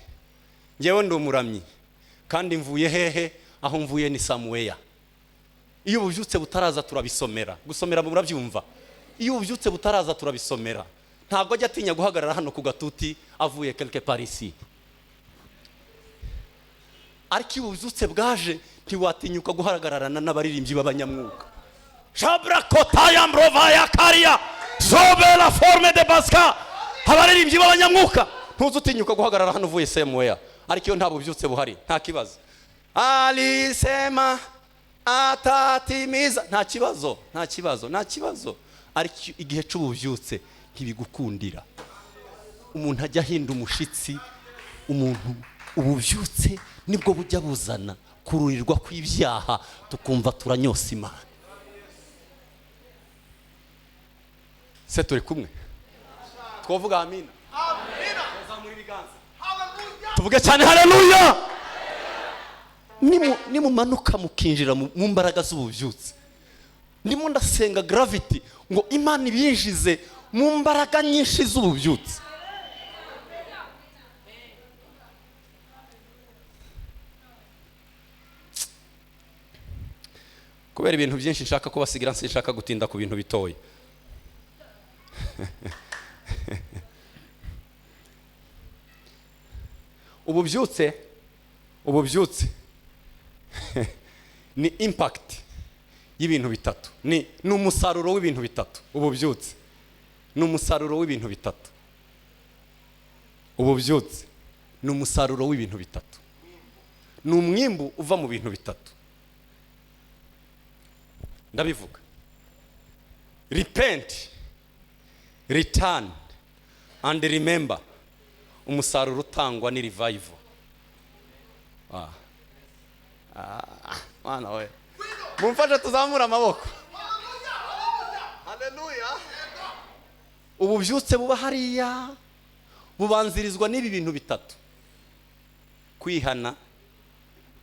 njewe ndo umuramyi kandi mvuye hehe? Aho mvuye ni Samuel. Iyo ububyutse butaraza turabisomera. Gusomera murabyumva. Iyo ububyutse butaraza turabisomera. Ntabwo ajya atinya guhagarara hano ku gatuti avuye quelque part ici. Ariko iyo ububyutse bwaje ntiwatinyuka guhagararana n'abaririmbyi b'abanyamwuka. Shabra kotaya mbrovaya karia zobe la forme de baska. Abaririmbyi b'abanyamwuka ntuzutinyuka guhagarara hano uvuye Samuel. Ariko iyo nta bubyutse buhari nta kibazo. Alisema atatimiza, nta kibazo. Ariko igihe cy'ububyutse ntibigukundira. Umuntu ajya ahinda umushitsi. Umuntu ububyutse nibwo bujya buzana kururirwa kw'ibyaha, tukumva turanyosa Imana. Se turi kumwe? Twavuga amina. Amina. Tuzamura ibiganza. Haleluya. Tuvuge cyane haleluya. Nimumanuka mukinjira mu mbaraga z'ububyutse. Ndimo ndasenga gravity ngo Imana ibinjize mu mbaraga nyinshi z'ububyutse. Kubera ibintu byinshi nshaka kubasigira, nshaka gutinda ku bintu bitoya. Ububyutse ni impact y'ibintu bitatu. Ni umusaruro w'ibintu bitatu. Ububyutse ni umusaruro w'ibintu bitatu. Ububyutse ni umusaruro w'ibintu bitatu. Ni umwimbu uva mu bintu bitatu. Ndabivuga. Repent, return and remember. Umusaruro utangwa ni revival. Mwana we, mumfasha tuzamura amaboko. Haleluya. ububyutse buba hariya bubanzirizwa n'ibi bintu bitatu: kwihana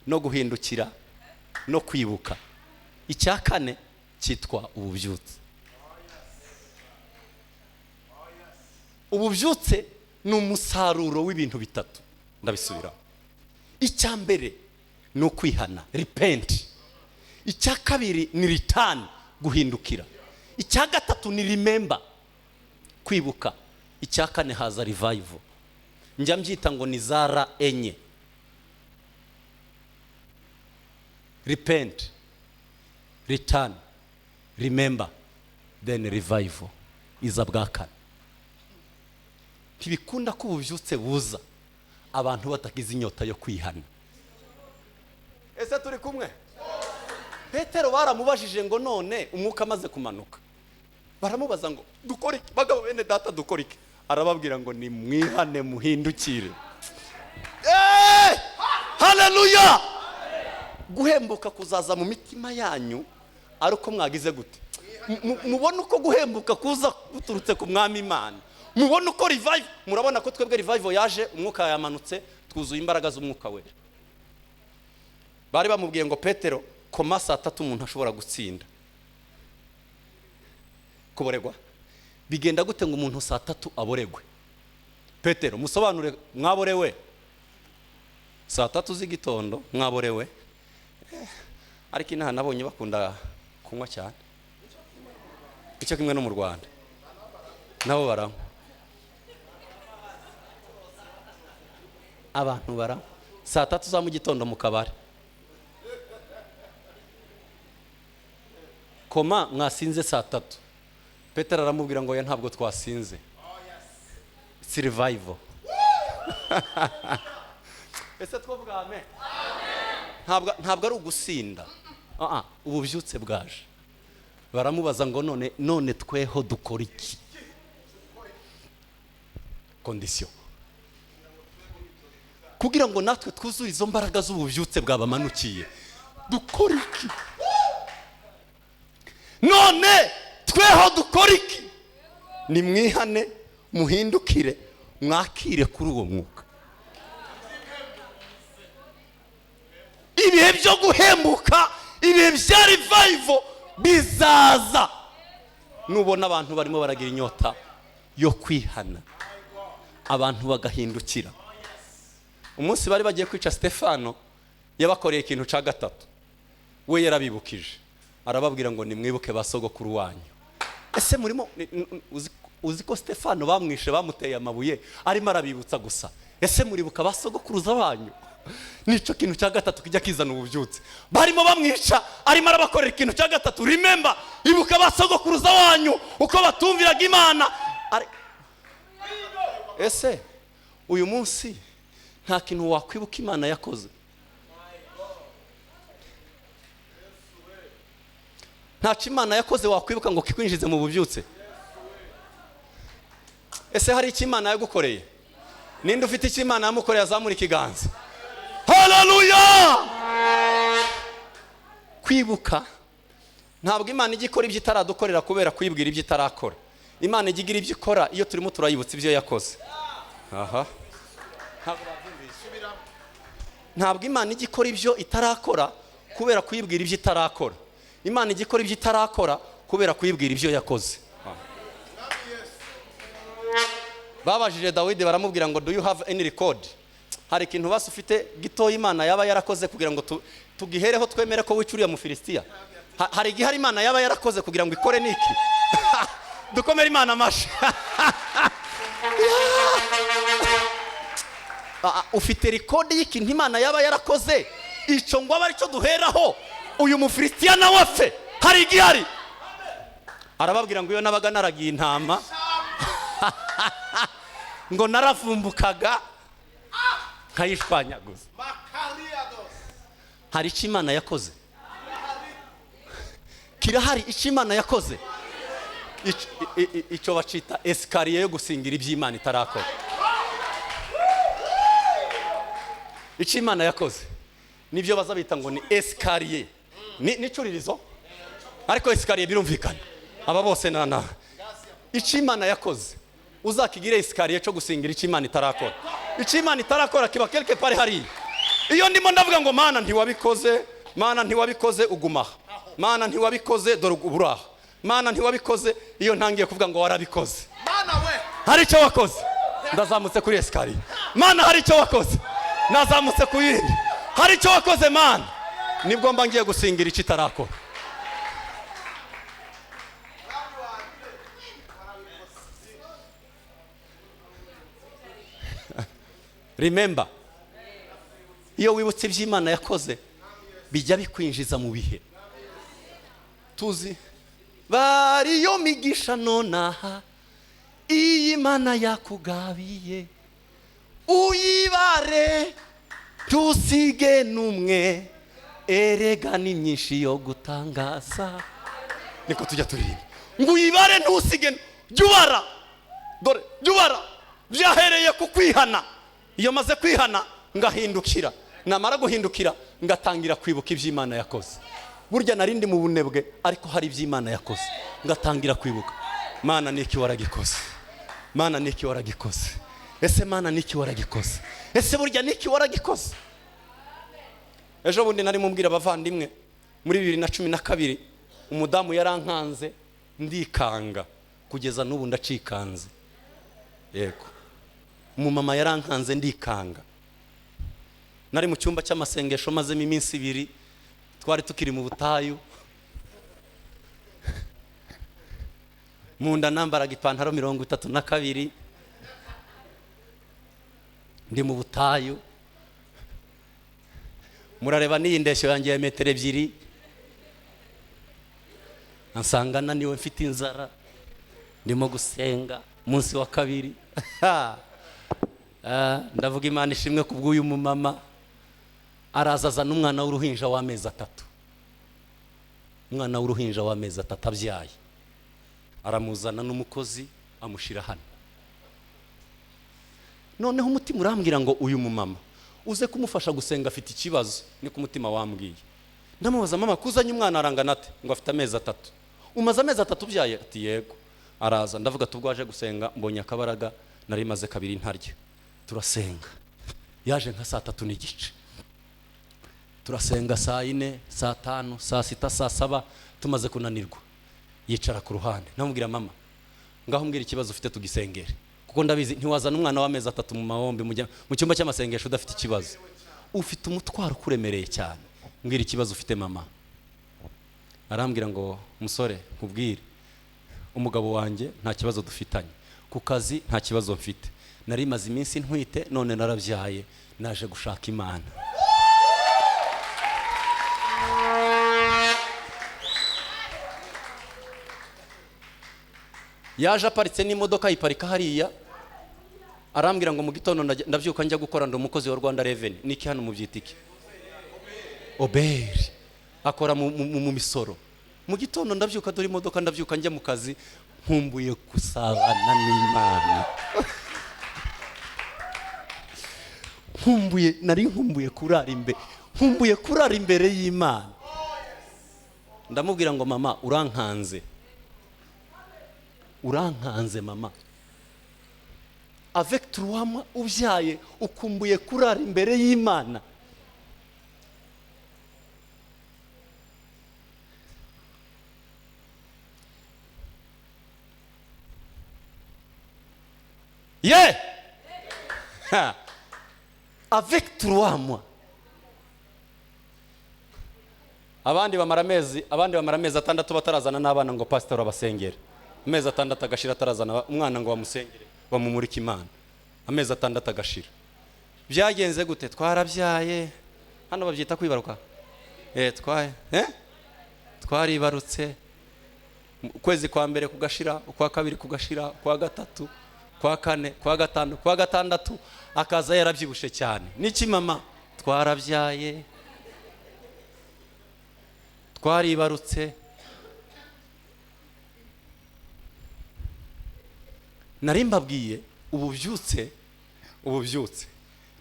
no guhindukira no kwibuka. icya kane cyitwa ububyutse. ububyutse ni umusaruro w'ibintu bitatu. ndabisubiramo: icya mbere ni ukwihana, repent. icya kabiri ni return, guhindukira. icya gatatu ni remember, kwibuka. icya kane haza revival. njya mbyita ngo ni zara enye: repent, return, remember, then revival. iza bwa kane. ntibikunda ko ububyutse buza abantu batagize inyota yo kwihana. ese turi kumwe? Petero baramubajije ngo none umwuka amaze kumanuka, baramubaza ngo dukore iki bagabo bene data, dukore iki? Arababwira ngo ni mwihane muhindukire. Haleluya! Guhembuka kuzaza mu mitima yanyu ari uko mwagize gute? Mubona uko guhembuka kuza guturutse ku mwami Imana. Mubona uko revive. Murabona ko twebwe revival yaje, umwuka yamanutse, twuzuye imbaraga z'umwuka wera. Bari bamubwiye ngo Petero, koma 3 umuntu ashobora gutsinda. Kuboregwa bigenda gute ngo umuntu 3 aboregwe? Petero, musobanure, mwaborewe 3 z'igitondo, mwaborewe. Ariko inaha nabonye bakunda kunywa cyane, icyo kimwe no mu Rwanda nabo baranywa. Abantu baranywa 3 za mu gitondo mu kabari. Koma mwasinze 3. Petero aramubwira ngo ya ntabwo twasinze. Survival. Ese twavuga amen? Ntabwo ari ugusinda. Ububyutse bwaje. Baramubaza ngo none tweho dukora iki? Condition. Kugira ngo natwe twuzure izo mbaraga z'ububyutse bwabamanukiye, dukora iki? None tweho dukora iki? Ni mwihane, muhindukire, mwakire kuri uwo mwuka. Ibihe byo guhembuka, ibihe bya revival bizaza nubona abantu barimo baragira inyota yo kwihana, abantu bagahindukira. Umunsi bari bagiye kwica Stefano, yabakoreye ikintu cya gatatu, we yarabibukije, arababwira ngo nimwibuke basogokuru wanyu. Ese murimo uzi ko Stefano bamwishe, bamuteye amabuye, arimo arabibutsa gusa. Ese muribuka basogokuruza banyu? Nico kintu cya gatatu kijya kizana ububyutse. Barimo bamwica, arimo arabakorera ikintu cya gatatu, remember, ibuka basogokuruza wanyu uko batumviraga Imana. Ese uyu munsi nta kintu wakwibuka Imana yakoze? Nta Imana yakoze wakwibuka ngo kikwinjize mu bubyutse? Ese hari icyo Imana yagukoreye? Ninde ufite icyo Imana yamukoreye azamura ikiganza? Haleluya! Kwibuka ntabwo Imana igikora ibyo itaradukorera kubera kwibwira ibyo itarakora. Imana igigira ibyo ikora iyo turimo turayibutsa ibyo yakoze. Ntabwo Imana igikora ibyo itarakora kubera kwibwira ibyo itarakora. Imana igikora ibyo itarakora kubera kwibwira ibyo yakoze. Babajije Dawidi baramubwira ngo do you have any record? Hari ikintu basi ufite gitoya Imana yaba yarakoze kugira ngo tugihereho twemere ko wicuriye mu Filistia? Hari igihari Imana yaba yarakoze kugira ngo ikore niki? Dukomere Imana amashi. Ufite record y'ikintu Imana yaba yarakoze, icyo ngo aba ari cyo duheraho uyu mu Filistia nawe afe? Hari igihari? Arababwira ngo iyo nabaga naragiye intama ngo naravumbukaga nkayishwanyaguza. Hari icyo Imana yakoze? Kirahari icyo Imana yakoze? Icyo bacita esikariye yo gusingira iby'Imana itarakora. Icyo Imana yakoze nibyo bazabita ngo ni esikariye, ni curirizo, ariko esikariye birumvikana aba bose icyo Imana yakoze uzakigire isikariye cyo gusingira icyo Imana itarakora. Icyo Imana itarakora kiba quelque part hariya. Iyo ndimo ndavuga ngo Mana ntiwabikoze, Mana ntiwabikoze, ugumaha. Mana ntiwabikoze, dore uburaha. Mana ntiwabikoze, iyo ntangiye kuvuga ngo warabikoze. Mana we, Hari icyo wakoze, ndazamutse kuri esikariye. Mana hari icyo wakoze, nazamutse ku yindi. Hari icyo wakoze Mana, nibwo mba ngiye gusingira icyo itarakora. Remember, iyo wibutse iby'Imana yakoze bijya bikwinjiza mu bihe. Tuzi bariyo migisha nonaha iyi Imana yakugabiye, uyibare tusige numwe, erega ni myinshi yo gutangaza. Niko tujya turirimba ngo uyibare ntusige, jubara, dore jubara byahereye ku kwihana. Iyo maze kwihana ngahindukira, namara guhindukira ngatangira kwibuka iby'Imana yakoze. Burya narindi mu bunebwe, ariko hari iby'Imana yakoze ngatangira kwibuka. Mana niki waragikoze, Mana niki waragikoze, ese Mana niki waragikoze, ese burya niki waragikoze. Ejo bundi nari mumbwira abavandimwe muri 2012 umudamu yarankanze ndikanga, kugeza n'ubu ndacikanze. Yego, umumama yarankanze ndikanga. Nari mu cyumba cy'amasengesho mazemo iminsi 2, twari tukiri mu butayu. Munda nambaraga ipantaro 32, ndi mu butayu. Murareba n'iyi ndeshyo yanjye ya metero 2, ansanga naniwe mfite inzara, ndimo gusenga munsi wa 2. Ndavuga Imana ishimwe kubw'uyu mumama. Arazaza n'umwana w'uruhinja w'amezi 3, umwana w'uruhinja w'amezi 3 abyaye. Aramuzana n'umukozi amushira hano. Noneho umutima urambwira ngo uyu mumama uze kumufasha gusenga afite ikibazo. Niko umutima wambwiye. Ndamubaza, mama kuzanye umwana arangana ate? Ngo afite amezi 3. Umaze amezi 3 ubyaye? Ati yego. Araza, ndavuga tubwaje gusenga, mbonye akabaraga, nari maze 2 ntarya. Turasenga, yaje nka 3:30. Turasenga 4, 5, 6, 7, tumaze kunanirwa. Yicara ku ruhande, namubwira mama, ngaho mbwira ikibazo ufite tugisengere, kuko ndabizi ntiwazana umwana w'amezi 3 mu mahombe mu cyumba cy'amasengesho udafite ikibazo. Ufite umutwaro kuremereye cyane, mbwira ikibazo ufite mama. Arambwira ngo musore nkubwire, umugabo wanjye nta kibazo dufitanye, ku kazi nta kibazo mfite, nari maze iminsi ntwite, none narabyaye, naje gushaka Imana. Yaje aparitse n'imodoka yiparika hariya. Arambwira ngo mu gitondo ndabyuka njya gukora, ndo umukozi wa Rwanda Revenue. Niki hano mu byitiki Oberi akora mu misoro. Mu gitondo ndabyuka, dore imodoka, ndabyuka njya mu kazi, nkumbuye kusabana n'Imana. Nari nkumbuye kurara imbere y'Imana. Ndamubwira ngo mama urankanze mama, avec 3 mois ubyaye ukumbuye kurara imbere y'Imana. Avec 3 mois. Abandi bamara amezi 6 batarazana n'abana ngo pastor abasengere. Amezi 6 agashira atarazana umwana ngo bamusengere, bamumurika Imana. Amezi 6 agashira. Byagenze gute? Twarabyaye, hano babyita kwibaruka. Twaribarutse, ukwezi kwa mbere kugashira, ukwa kabiri kugashira, kwa gatatu, kwa kane, kwa gatanu, kwa gatandatu akaza yarabyibushe cyane. Niki mama? Twarabyaye, twaribarutse. Nari mbabwiye ububyutse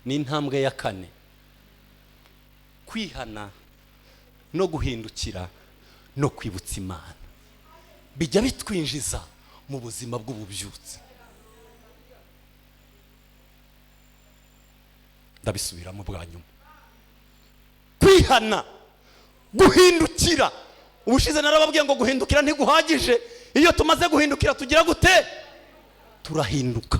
ni intambwe ya 4. Kwihana no guhindukira no kwibutsa Imana bijya bitwinjiza mu buzima bw'ububyutse. Ndabisubiramo bwa nyuma. Kwihana, guhindukira. Ubushize narababwiye ngo guhindukira ntiguhagije. Iyo tumaze guhindukira tugira gute? Turahinduka.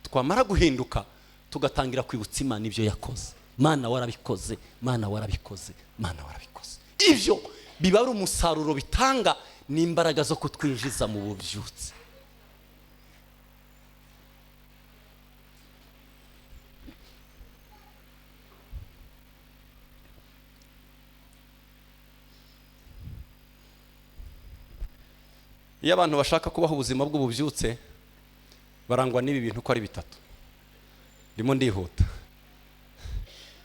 Twamara guhinduka tugatangira kwibutsa Imana ibyo yakoze. Mana warabikoze, Mana warabikoze, Mana warabikoze. Ibyo biba ari umusaruro bitanga n'imbaraga zo kutwinjiza mu bubyutse. Iyo abantu bashaka kubaho ubuzima bw'ububyutse barangwa n'ibi bintu ko ari bitatu. Ndimo ndihuta.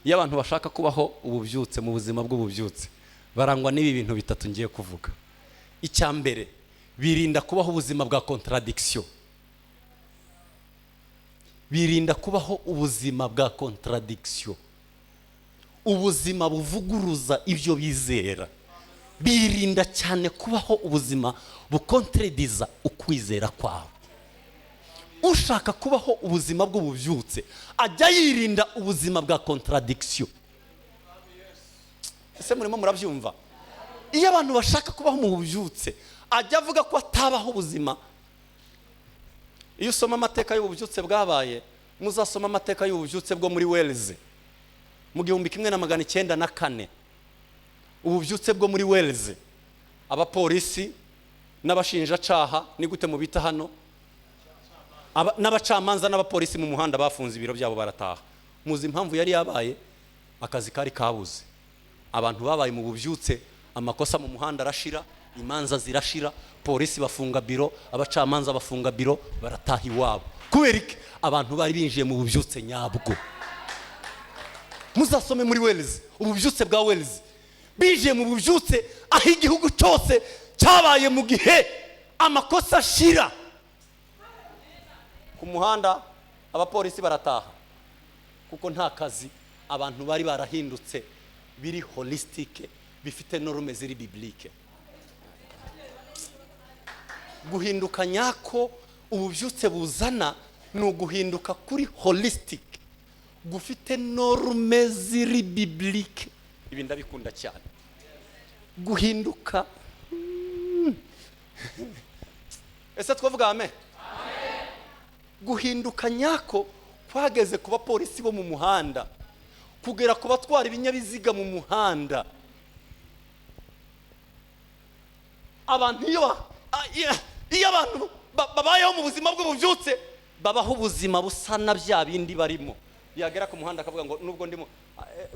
Iyo abantu bashaka kubaho ububyutse mu buzima bw'ububyutse barangwa n'ibi bintu bitatu ngiye kuvuga. Icya mbere, birinda kubaho ubuzima bwa contradiction. Birinda kubaho ubuzima bwa contradiction. Ubuzima buvuguruza ibyo bizera. Birinda cyane kubaho ubuzima bukontrediza ukwizera kwabo. Ushaka kubaho ubuzima bw'ububyutse ajya yirinda ubuzima bwa contradiction. Ese murimo murabyumva? Iyo abantu bashaka kubaho mu bubyutse ajya avuga ko atabaho ubuzima. Iyo usoma amateka y'ububyutse bwabaye, muzasoma amateka y'ububyutse bwo muri Wales mu 1904. Ububyutse bwo muri Wales, abapolisi n'abashinjacaha ni gute mu bita hano, n'abacamanza n'abapolisi mu muhanda bafunze ibiro byabo barataha. Muzi impamvu yari yabaye? Akazi kari kabuze. Abantu babaye mu bubyutse, amakosa mu muhanda arashira, imanza zirashira, polisi bafunga biro, abacamanza bafunga biro, barataha iwabo. Kubera iki? Abantu bari binjiye mu bubyutse nyabwo. Muzasome muri Wales, ububyutse bwa Wales. Bije mu bubyutse aho igihugu cyose cyabaye mu gihe amakosa ashira. Ku muhanda abapolisi barataha kuko nta kazi. Abantu bari barahindutse biri holistique, bifite norme ziri biblique. Guhinduka nyako ububyutse buzana ni uguhinduka kuri holistic, gufite norme ziri biblique. Ibi ndabikunda cyane. Guhinduka. Ese twavuga amen? Guhinduka nyako kwageze kuba polisi bo mu muhanda, kugera kuba twara ibinyabiziga mu muhanda. Abantu iyo abantu babayeho mu buzima bw'ububyutse babaho ubuzima busa na bya bindi barimo. Yagera ku muhanda akavuga ngo nubwo ndimo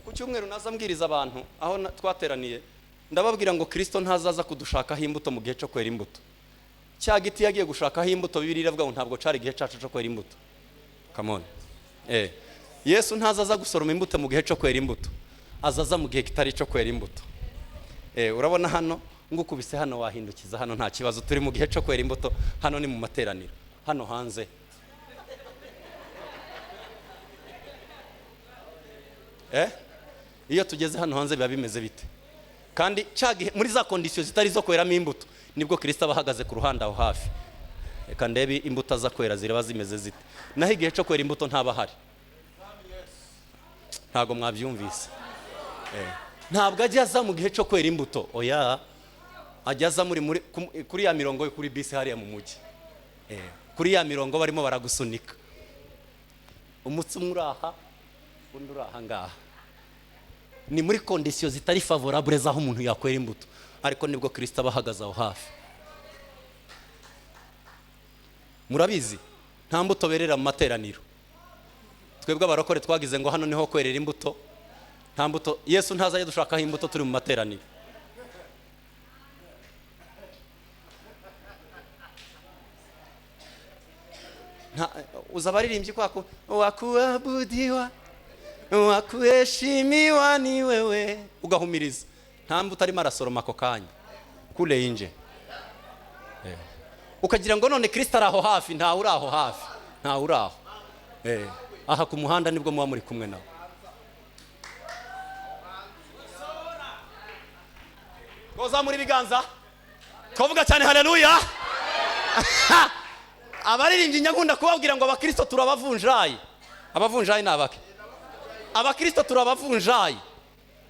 ku cyumweru nazambwiriza abantu aho twateraniye, ndababwira ngo Kristo ntazaza kudushakaho imbuto mu gihe cyo kwera imbuto. Cya giti yagiye gushakaho imbuto, Bibiliya iravuga ngo ntabwo cari igihe cyacu cyo kwera imbuto. Come on. Yesu ntazaza gusoroma imbuto mu gihe cyo kwera imbuto, azaza mu gihe kitari cyo kwera imbuto. Urabona hano ngukubise hano wahindukiza hano nta kibazo. Turi mu gihe cyo kwera imbuto, hano ni mu materaniro, hano hanze. Iyo tugeze hano hanze biba bimeze bite? Kandi cyagihe muri za conditions zitari zo kweramo imbuto nibwo Kristo abahagaze ku ruhanda aho hafi. Reka ndebe imbuto za kwera zireba zimeze zite. Naho igihe cyo kwera imbuto ntaba hari. Ntago mwabyumvise. Ntabwo ajya aza mu gihe cyo kwera imbuto. Oya, ajya aza muri kuri ya mirongo yo kuri bisi hariya mu mujyi. Kuri ya mirongo barimo baragusunika. Umutsi umuraha undi uraha ngaha. Ni muri conditions zitari favorable zaho umuntu yakwera imbuto, ariko nibwo Kristo abahagaze aho hafi. Murabizi nta mbuto berera mu materaniro. Twebwe abarokore twagize ngo hano niho kwerera imbuto. Nta mbuto. Yesu ntazaye dushakaho imbuto turi mu materaniro. Uzabaririmbyi kwako wakuabudiwa wakuheshimiwa ni wewe, ugahumiriza. Nta mbuto arimo arasoroma ako kanya kule inje. Ukagira ngo none Kristo ari aho hafi. Nta uri aho hafi, nta uri aho. Aha ku muhanda nibwo muba muri kumwe nawe. Koza muri biganza twavuga cyane haleluya. Abaririmbyi nyakunda kubabwira ngo abakristo turabavunjayi. Abavunjayi ni abake? Abakristo turabavunjayi.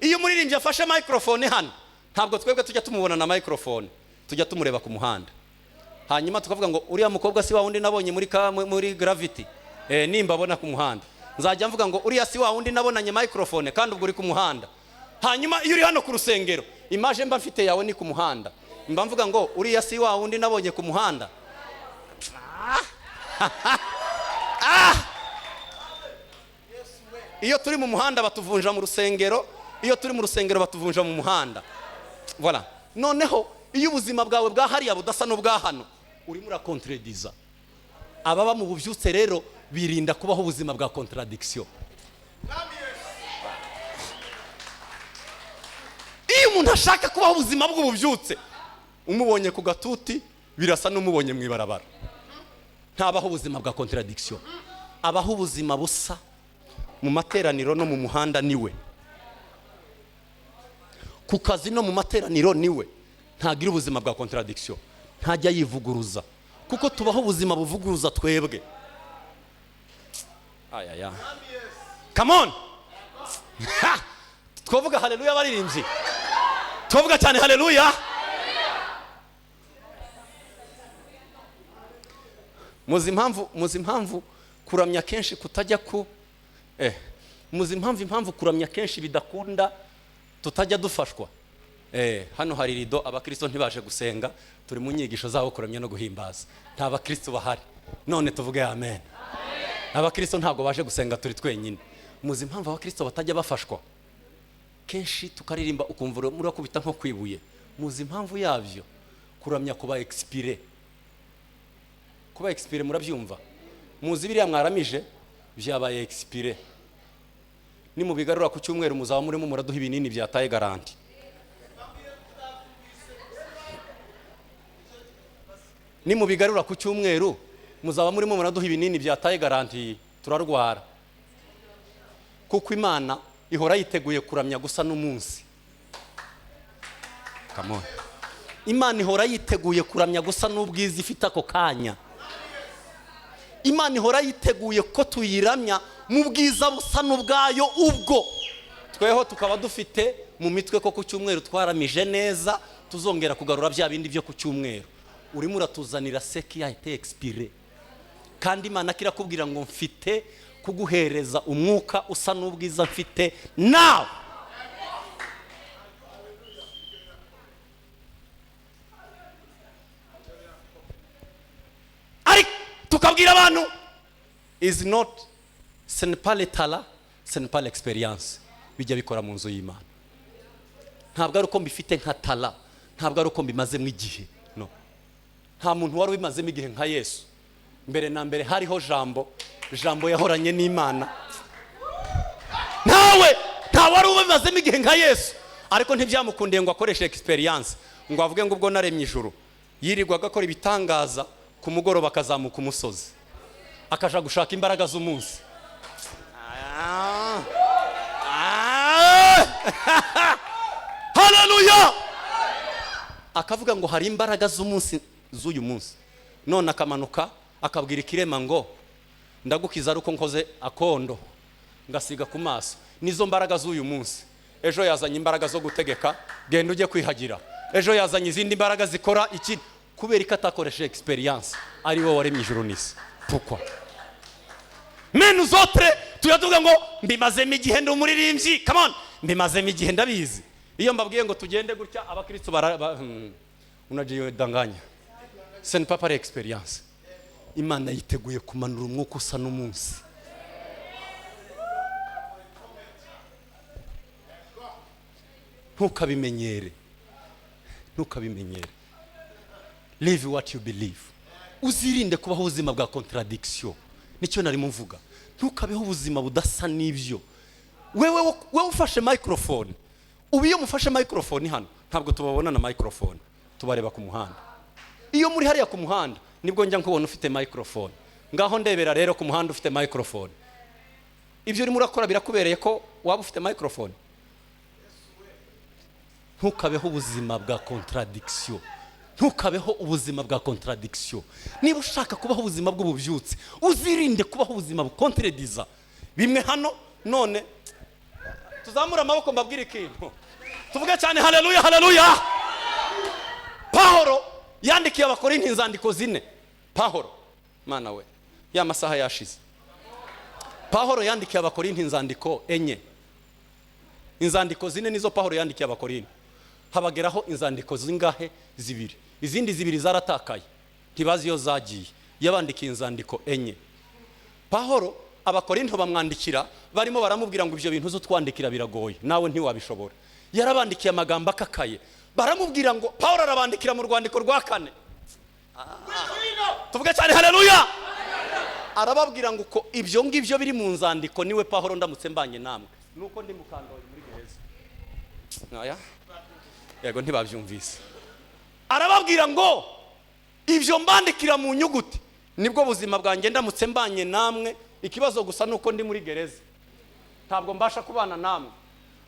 Iyo umuririmbyi afashe microphone hano, ntabwo twebwe tujya tumubona na microphone, tujya tumureba ku muhanda. Hanyuma tukavuga ngo uriya mukobwa si wa wundi nabonye muri Gravity, nimba abona ku muhanda nzajya mvuga ngo uriya si wa wundi nabonanye microphone kandi ubwo uri ku muhanda. Hanyuma iyo uri hano ku rusengero, image mba mfite yawe ni ku muhanda, mba mvuga ngo uriya si wa wundi nabonye ku muhanda. Iyo turi mu muhanda batuvunja mu rusengero, iyo turi mu rusengero batuvunja mu muhanda. Voilà. Noneho iyo ubuzima bwawe bwa hariya budasa n'ubwa hano, urimo urakontrediza. Ababa mu buvyutse rero birinda kubaho ubuzima bwa contradiction. Iyo umuntu ashaka kubaho ubuzima bw'ubuvyutse, umubonye ku gatuti birasa n'umubonye mu ibarabara. Ntabaho ubuzima bwa contradiction. Abaho ubuzima busa mu materaniro no mu muhanda niwe. Ku kazi no mu materaniro niwe. Ntagira ubuzima bwa contradiction. Ntajya yivuguruza. Kuko tubaho ubuzima buvuguruza twebwe. Ayaya. Come on. Twavuga haleluya baririmbyi. Twavuga cyane haleluya. Muzi impamvu kuramya kenshi kutajya ku muzi impamvu kuramya kenshi bidakunda tutajya dufashwa. Hano hari rido, abakristo ntibaje gusenga, turi mu nyigisho zabo kuramya no guhimbaza. Nta bakristo bahari. None tuvuge amen. Abakristo ntabwo baje gusenga, turi twenyine. Muzi impamvu abakristo batajya bafashwa kenshi tukaririmba ukumva murakubita nko kwibuye. Muzi impamvu yavyo, kuramya kuba expire. Kuba expire murabyumva? Muzi biriya mwaramije byabaye expire. Ni mu bigarura ku cyumweru muzaba murimo muraduha ibinini byataye garanti. Ni mu bigarura ku cyumweru muzaba murimo muraduha ibinini byataye garanti, turarwara. Kuko Imana ihora yiteguye kuramya gusa n'umunsi. Come on. Imana ihora yiteguye kuramya gusa n'ubwiza ifite ako kanya. Imana ihora yiteguye ko tuyiramya mu bwiza busa n'ubwayo ubwo. Tweho tukaba dufite mu mitwe ko ku cyumweru twaramije neza, tuzongera kugarura bya bindi byo ku cyumweru. Urimo uratuzanira seki ya été expiré. Kandi Imana kirakubwira ngo mfite kuguhereza umwuka usa n'ubwiza mfite now. Ari tukabwira abantu is not ce n'est pas le talent, ce n'est pas l'expérience bijya bikora mu nzu y'Imana. Ntabwo ari uko mbifite nka talent, ntabwo ari uko mbimazemo igihe. No. Nta muntu wari ubimazemo igihe nka Yesu. Mbere na mbere hariho jambo yahoranye n'Imana. Nta wari ubimazemo igihe nka Yesu, ariko ntibyamukundiye ngo akoreshe experience ngo avuge ngo ubwo naremye ijuru. Yirirwaga akora ibitangaza, ku mugoroba akazamuka umusozi akaja gushaka imbaraga z'umunsi. Haleluya. Akavuga ngo hari imbaraga z'umunsi z'uyu munsi. None akamanuka akabwira ikirema ngo ndagukiza ari uko nkoze akondo ngasiga ku maso. Nizo mbaraga z'uyu munsi. Ejo yazanye imbaraga zo gutegeka, genda ujye kwihagira. Ejo yazanye izindi mbaraga zikora iki, kubera ko atakoresha experience ari wowe waremye ijuru n'isi. Pourquoi? Mais nous autres tuyaduga ngo mbimazemo igihe ndi umuririmbyi. Come on, mbimazemo igihe ndabizi. Iyo mbabwiye ngo tugende gutya abakristo unajiye danganya. Ce n'est pas par expérience. Imana yiteguye kumanura umwuka usa n'umunsi. Ntukabimenyere. Live what you believe. Uzirinde kubaho ubuzima bwa contradiction. Nicyo nari mvuga. Ntukabeho ubuzima budasa n'ibyo. Wewe ufashe microphone. Ubiyo mufashe microphone hano, ntabwo tubabona na microphone. Tubareba ku muhanda. Iyo muri hariya ku muhanda nibwo njya nkubona ufite microphone. Ngaho ndebera rero ku muhanda ufite microphone. Ibyo uri murakora birakubereye ko waba ufite microphone. Ntukabeho ubuzima bwa contradiction. ntukabeho ubuzima bwa contradiction. Niba ushaka kubaho ubuzima bw'ububyutse, uzirinde kubaho ubuzima bukontrediza. Bimwe hano none tuzamura amaboko mbabwire ikintu. Tuvuge cyane haleluya haleluya. Pawulo yandikiye abakorinto inzandiko 4. Pawulo mana we ya masaha yashize. Pawulo yandikiye abakorinto inzandiko 4. Inzandiko 4 nizo Pawulo yandikiye abakorinto. Habageraho inzandiko zingahe? 2. Izindi 2 zaratakaye ntibazi yo zagiye. Yabandikiye inzandiko 4. Pawulo abakorinto bamwandikira barimo baramubwira ngo ibyo bintu uzo twandikira biragoye, nawe ntiwabishobora. Yarabandikiye amagambo akakaye. Baramubwira ngo Pawulo arabandikira mu rwandiko rwa 4. Tuvuge cyane haleluya. Arababwira ngo uko ibyo ngibyo biri mu nzandiko niwe Pawulo ndamutse mbanye namwe nuko ndi mukandoye muri gereza. Naya yego ntibabyumvise. Arababwira ngo ibyo mbandikira mu nyuguti nibwo buzima bwanjye ndamutse mbanye namwe. Ikibazo gusa nuko ndi muri gereza, ntabwo mbasha kubana namwe,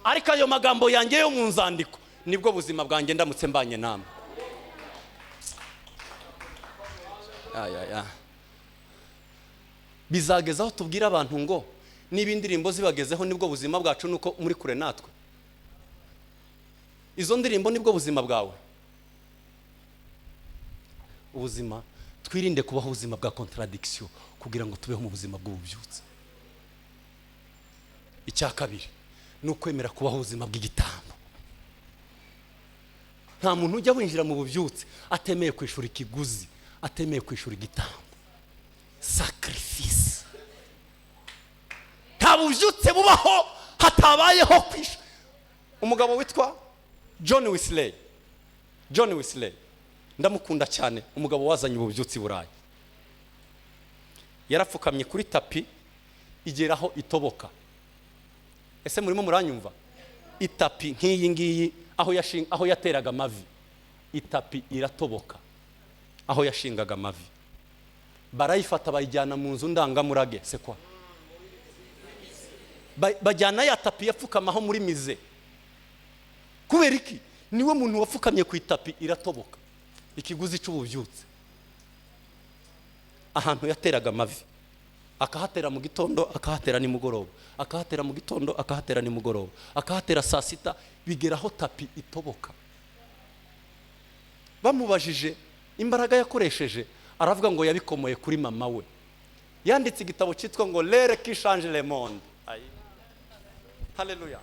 ariko ayo magambo yanjye yo mu nzandiko nibwo buzima bwanjye ndamutse mbanye namwe. Bizagezaho tubwira abantu ngo niba indirimbo zibagezeho nibwo buzima bwacu nuko muri kure natwe. Izo ndirimbo nibwo buzima bwawe. Ubuzima twirinde kubaho ubuzima bwa contradiction kugira ngo tubeho mu buzima bw'ububyutse. Icya kabiri ni ukwemera kubaho ubuzima bw'igitambo. Nta muntu ujya winjira mu bubyutse atemeye kwishura ikiguzi, atemeye kwishura igitambo. Sacrifice. Nta bubyutse bubaho hatabayeho kwishura. Umugabo witwa John Wesley ndamukunda cyane, umugabo wazanye ububyutse i Burayi. Yarapfukamye kuri tapi igeraho itoboka. Ese murimo muranyumva? Itapi nk'iyi ngiyi aho yateraga amavi, itapi iratoboka aho yashingaga amavi. Barayifata bayijyana mu nzu ndangamurage. Se kwa bajyana ya tapi yapfukamaho muri mize. Kubera iki? Niwe muntu wapfukamye ku itapi iratoboka. Ikiguzi cy'ububyutse. Ahantu yateraga amavi, akahatera mu gitondo, akahatera nimugoroba, akahatera mu gitondo, akahatera nimugoroba, akahatera saa sita, bigeraho tapi itoboka. Bamubajije imbaraga yakoresheje, aravuga ngo yabikomoye kuri mama we. Yanditse igitabo cyitwa ngo L'heure qui change le monde. Haleluya.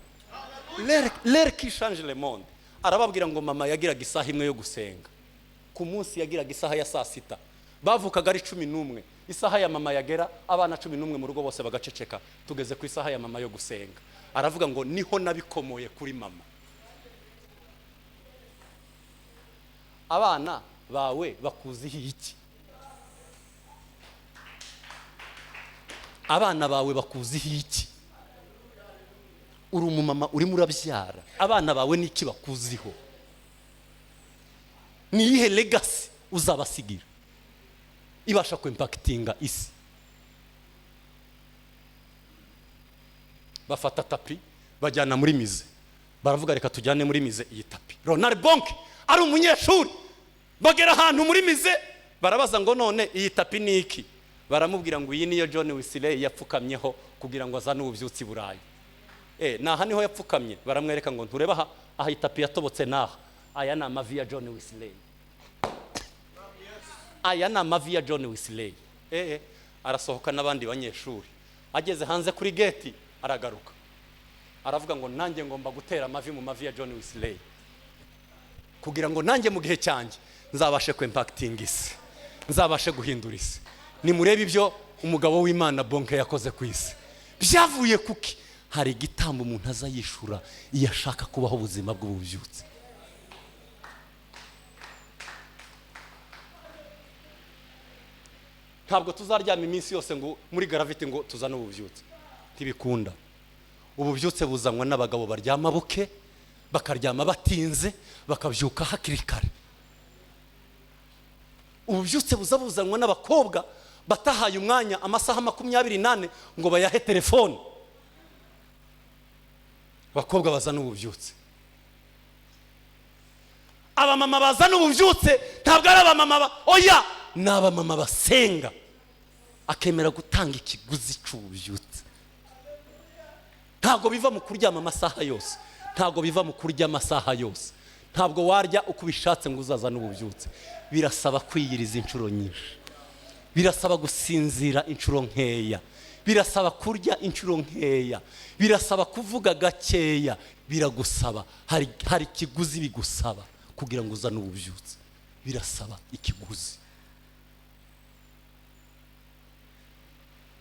L'heure qui change le monde. Arababwira ngo mama yagiraga isaha imwe yo gusenga. Ku munsi yagiraga isaha ya saa sita. Bavukaga ari 11. Isaha ya mama yagera abana 11 mu rugo bose bagaceceka. Tugeze ku isaha ya mama yo gusenga. Aravuga ngo niho nabikomoye kuri mama. Abana bawe bakuziho iki? Abana bawe bakuziho iki? Uri umumama urimo urabyara, abana bawe niki bakuziho? Ni ihe legacy uzabasigira ibasha ku impactinga isi? Bafata tapi bajyana muri mize, baravuga reka tujyane muri mize iyi tapi. Ronald Bonke ari umunyeshuri, bagera ahantu muri mize barabaza ngo none iyi tapi ni iki? Baramubwira ngo iyi niyo John Wesley yapfukamyeho kugira ngo azane ububyutsi Burayi. Naha niho yapfukamye. Baramwereka ngo ntureba aha itapi yatobotse naha. Aya na amavi ya John Wesley. Aya na amavi ya John Wesley. Arasohoka n'abandi banyeshuri. Ageze hanze kuri gate aragaruka. Aravuga ngo nanjye ngomba gutera amavi mu mavi ya John Wesley, kugira ngo nanjye mu gihe cyanjye nzabashe ku impacting isi, nzabashe guhindura isi. Nimurebe ibyo umugabo w'Imana Bonke yakoze ku isi. Byavuye kuki? Hari igitambo umuntu azayishura iyo ashaka kubaho ubuzima bw'ububyutse. Ntabwo tuzaryama iminsi yose ngo muri Gravity ngo tuzane ububyutse. Ntibikunda. Ububyutse buzanwa n'abagabo baryama buke, bakaryama batinze, bakabyuka hakiri kare. Ububyutse buzanwa n'abakobwa batahaye umwanya amasaha 28 ngo bayahe telefone. Abakobwa bazana ububyutse. abamama bazana ububyutse ntabwo ari abamama oya, ni abamama basenga akemera gutanga ikiguzi cy'ububyutse. Ntabwo biva mu kuryama amasaha yose, ntabwo biva mu kurya amasaha yose, ntabwo warya uko ubishatse ngo uzazane ububyutse. Birasaba kwiyiriza inshuro nyinshi, birasaba gusinzira inshuro nkeya, birasaba kurya inshuro nkeya, birasaba kuvuga gakeya, biragusaba hari ikiguzi bigusaba kugira ngo uzane ububyutse. Birasaba ikiguzi,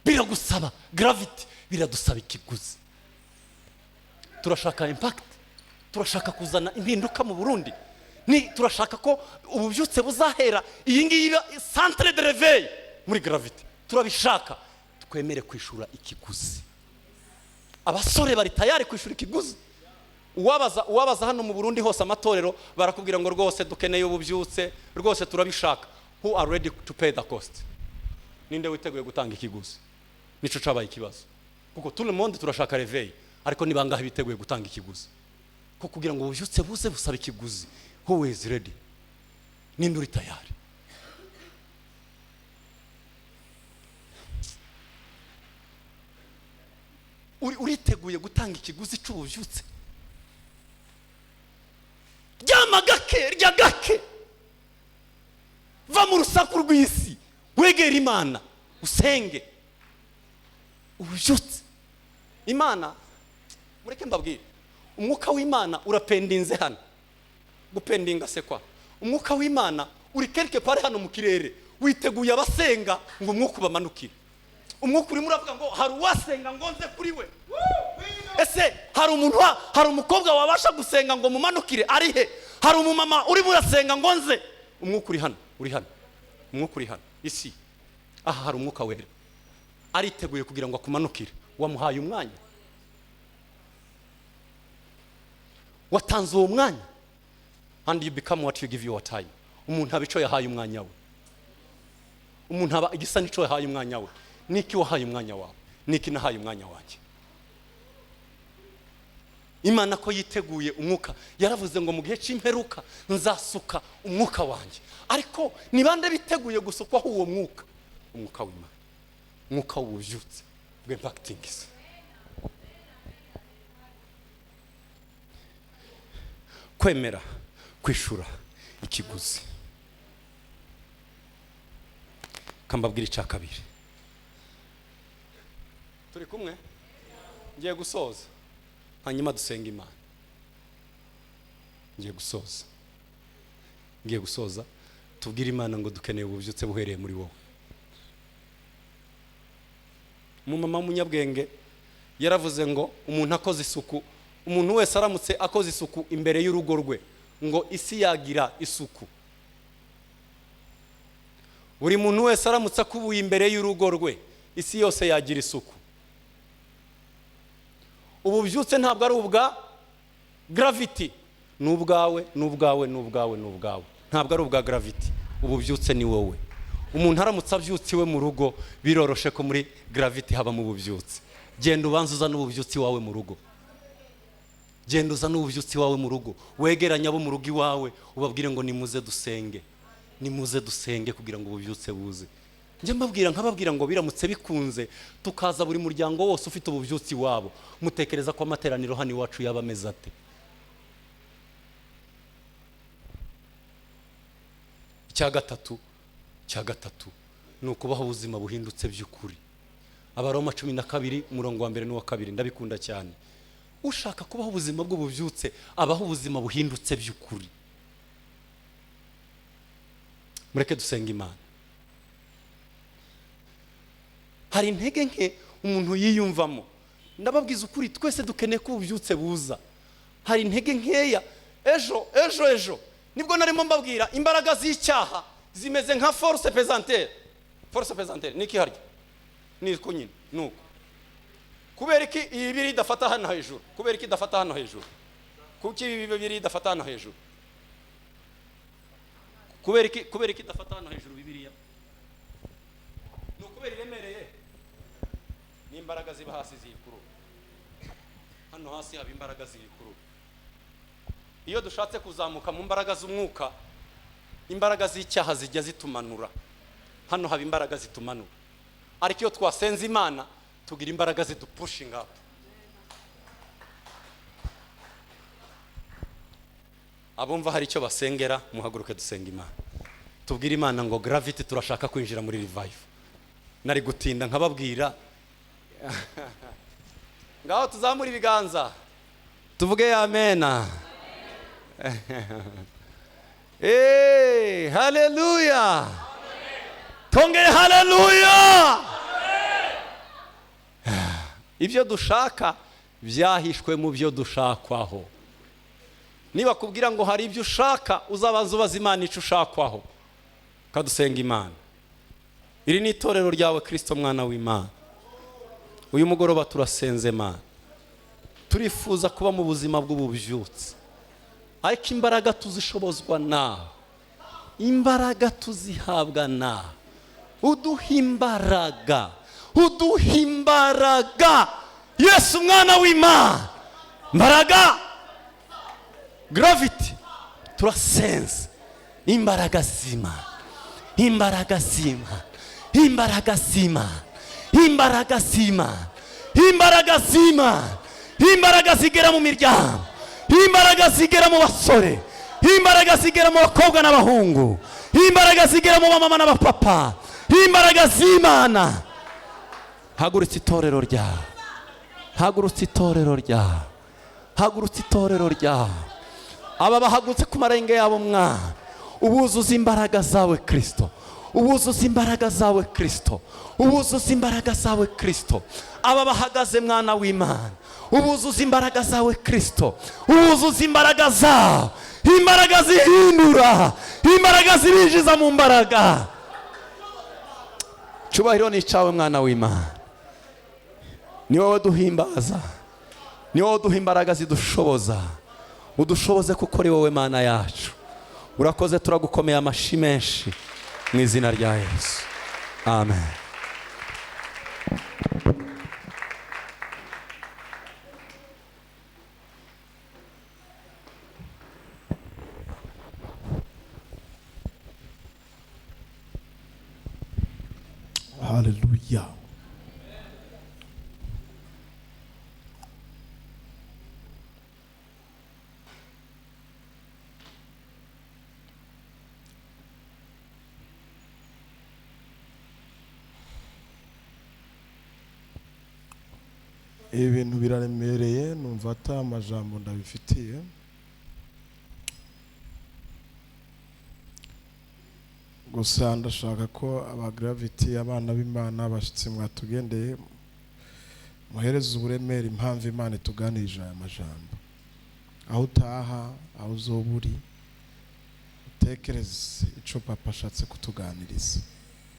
biragusaba gravity, biradusaba ikiguzi. Turashaka impact, turashaka kuzana impinduka mu Burundi, turashaka ko ububyutse buzahera iyi ngiyi centre de réveil muri gravity. Turabishaka, twemere kwishura ikiguzi. Abasore bari tayari kwishura ikiguzi. Uwabaza hano mu Burundi hose amatorero barakubwira ngo rwose dukeneye ububyutse, rwose turabishaka. Who are ready to pay the cost? Ninde witeguye gutanga ikiguzi? Nico cabaye ikibazo, kuko tout le monde turashaka réveil, ariko nibangahe biteguye gutanga ikiguzi? Ko kugira ngo ububyutse buze busaba ikiguzi. Who is ready? Ninde uri tayari? Uriteguye gutanga ikiguzi cy'ububyutse? Ryama gake, rya gake, va mu rusaku rw'isi, wegera Imana, usenge ububyutse. Imana, mureke mbabwire, umwuka w'Imana urapendinze hano. Gupendinga se kwa? Umwuka w'Imana uri quelque part hano mu kirere, witeguye abasenga ngo umwuka ubamanukire. Umwuka urimo uravuga ngo hari uwasenga ngo nze kuri we. Ese hari umuntu, hari umukobwa wabasha gusenga ngo mumanukire ari he? Hari umumama urimo urasenga ngo nze? Umwuka uri hano, uri hano, umwuka uri hano isi. Aha hari umwuka wera, ariteguye kugira ngo akumanukire. Wamuhaye umwanya, watanze uwo mwanya, and you become what you give your time. Umuntu abico yahaye umwanya we, umuntu aba igisa nico yahaye umwanya we. Niki wahaye umwanya wawe? Niki nahaye umwanya wanjye? Imana ko yiteguye umwuka, yaravuze ngo mu gihe cy'imperuka nzasuka umwuka wanjye. Ariko ni bande biteguye gusukwaho uwo mwuka? Umwuka w'Imana, umwuka w'ububyutse bw'impacting isi. Kwemera kwishura ikiguzi. Kambabwira icya kabiri. Turi kumwe? Ngiye gusoza, hanyuma dusenga Imana. Ngiye gusoza tubwire Imana ngo dukeneye ububyutse buhereye muri wowe. Umumama w'umunyabwenge yaravuze ngo umuntu akoze isuku, umuntu wese aramutse akoze isuku imbere y'urugo rwe, ngo isi yagira isuku. Buri muntu wese aramutse akubuye imbere y'urugo rwe, isi yose yagira isuku. Ububyutse ntabwo ari ubwa gravity, n'ubwawe. Ntabwo ari ubwa gravity, ububyutse ni wowe. Umuntu aramutse abyutse iwe mu rugo, biroroshe ko muri gravity haba mu bubyutse. Genda ubanza uzana ububyutse wawe mu rugo. Genda uzana ububyutse wawe mu rugo, wegeranya abo mu rugo iwawe, ubabwire ngo nimuze dusenge, nimuze dusenge kugira ngo ububyutse buze. Nje nkababwira ngo biramutse bikunze tukaza buri muryango wose ufite ububyutse wabo, mutekereza ko amateraniro hano iwacu yaba ameze ate? Cya gatatu ni ukubaho ubuzima buhindutse by'ukuri. Abaroma 12 umurongo wa 1 n'uwa 2 ndabikunda cyane. Ushaka kubaho ubuzima bw'ububyutse abaho ubuzima buhindutse by'ukuri. Mureke dusenga Imana. Hari intege nke umuntu yiyumvamo. Ndababwiza ukuri, twese dukeneye ko ububyutse buza. Hari intege nkeya. Ejo nibwo narimo mbabwira imbaraga z'icyaha zimeze nka force pesantère. Force pesantère niki harya? Niko nyine nuko. Kubera iki ibiri idafata hano hejuru? Kubera iki idafata hano hejuru? Kuki ibiri idafata hano hejuru? Kubera iki idafata hano hejuru Bibiliya? No kubera iremereye. Ni imbaraga ziba hasi zikuru. Hano hasi haba imbaraga zikuru. iyo dushatse kuzamuka mu mbaraga z'umwuka, imbaraga z'icyaha zijya zitumanura. Hano haba imbaraga zitumanura, ariko iyo twasenze Imana tugira imbaraga zidupushinga up. Abumva hari icyo basengera, muhaguruke dusenga Imana. Tubwire Imana ngo gravity turashaka kwinjira muri revive. Nari gutinda nkababwira ngaho tuzamura ibiganza tuvuge amena. Haleluya, tongeye haleluya. Ibyo dushaka byahishwe mu byo dushakwaho. Niba kubwira ngo hari ibyo ushaka, uzabanza ubaza Imana icyo ushakwaho, kadusenga Imana. Iri ni itorero ryawe Kristo mwana w'Imana. Uyu mugoroba turasenze Imana, turifuza kuba mu buzima bw'ububyutse, ariko imbaraga tuzishobozwa nawe, imbaraga tuzihabwa nawe. Uduha imbaraga, uduha imbaraga Yesu mwana w'Imana. Imbaraga, gravity, turasenze imbaraga z'Imana, imbaraga z'Imana, imbaraga z'Imana, imbaraga z'Imana, imbaraga z'Imana, imbaraga zigera mu miryango, imbaraga zigera mu basore, imbaraga zigera mu bakobwa n'abahungu, imbaraga zigera mu bamama n'abapapa, imbaraga z'Imana. Hagurutse itorero ryawe, hagurutse itorero ryawe, hagurutse itorero ryawe. Aba bahagutse ku marenge yabo mwana, ubuzuza imbaraga zawe Kristo, ubuzuza imbaraga zawe Kristo, ubuzuza imbaraga zawe Kristo. Aba bahagaze mwana w'Imana, ubuzuza imbaraga zawe Kristo, ubuzuza imbaraga zawe, imbaraga zihindura, imbaraga zibinjiza mu mbaraga. Cyubahiro ni cyawe mwana w'Imana, ni wowe duhimbaza, ni wowe duha imbaraga zidushoboza. Udushoboze kuko ari wowe Mana yacu. Urakoze, turagukomeye amashyi menshi mu izina rya Yesu, amen. Haleluya. Ibintu biraremereye, numva ata amajambo ndabifitiye. Gusa ndashaka ko aba gravity, abana b'Imana, abashitsi mwatugendeye, muhereza uburemere impamvu Imana ituganirije aya majambo. Aho utaha, aho uzoburi, utekereze icyo Papa ashatse kutuganiriza.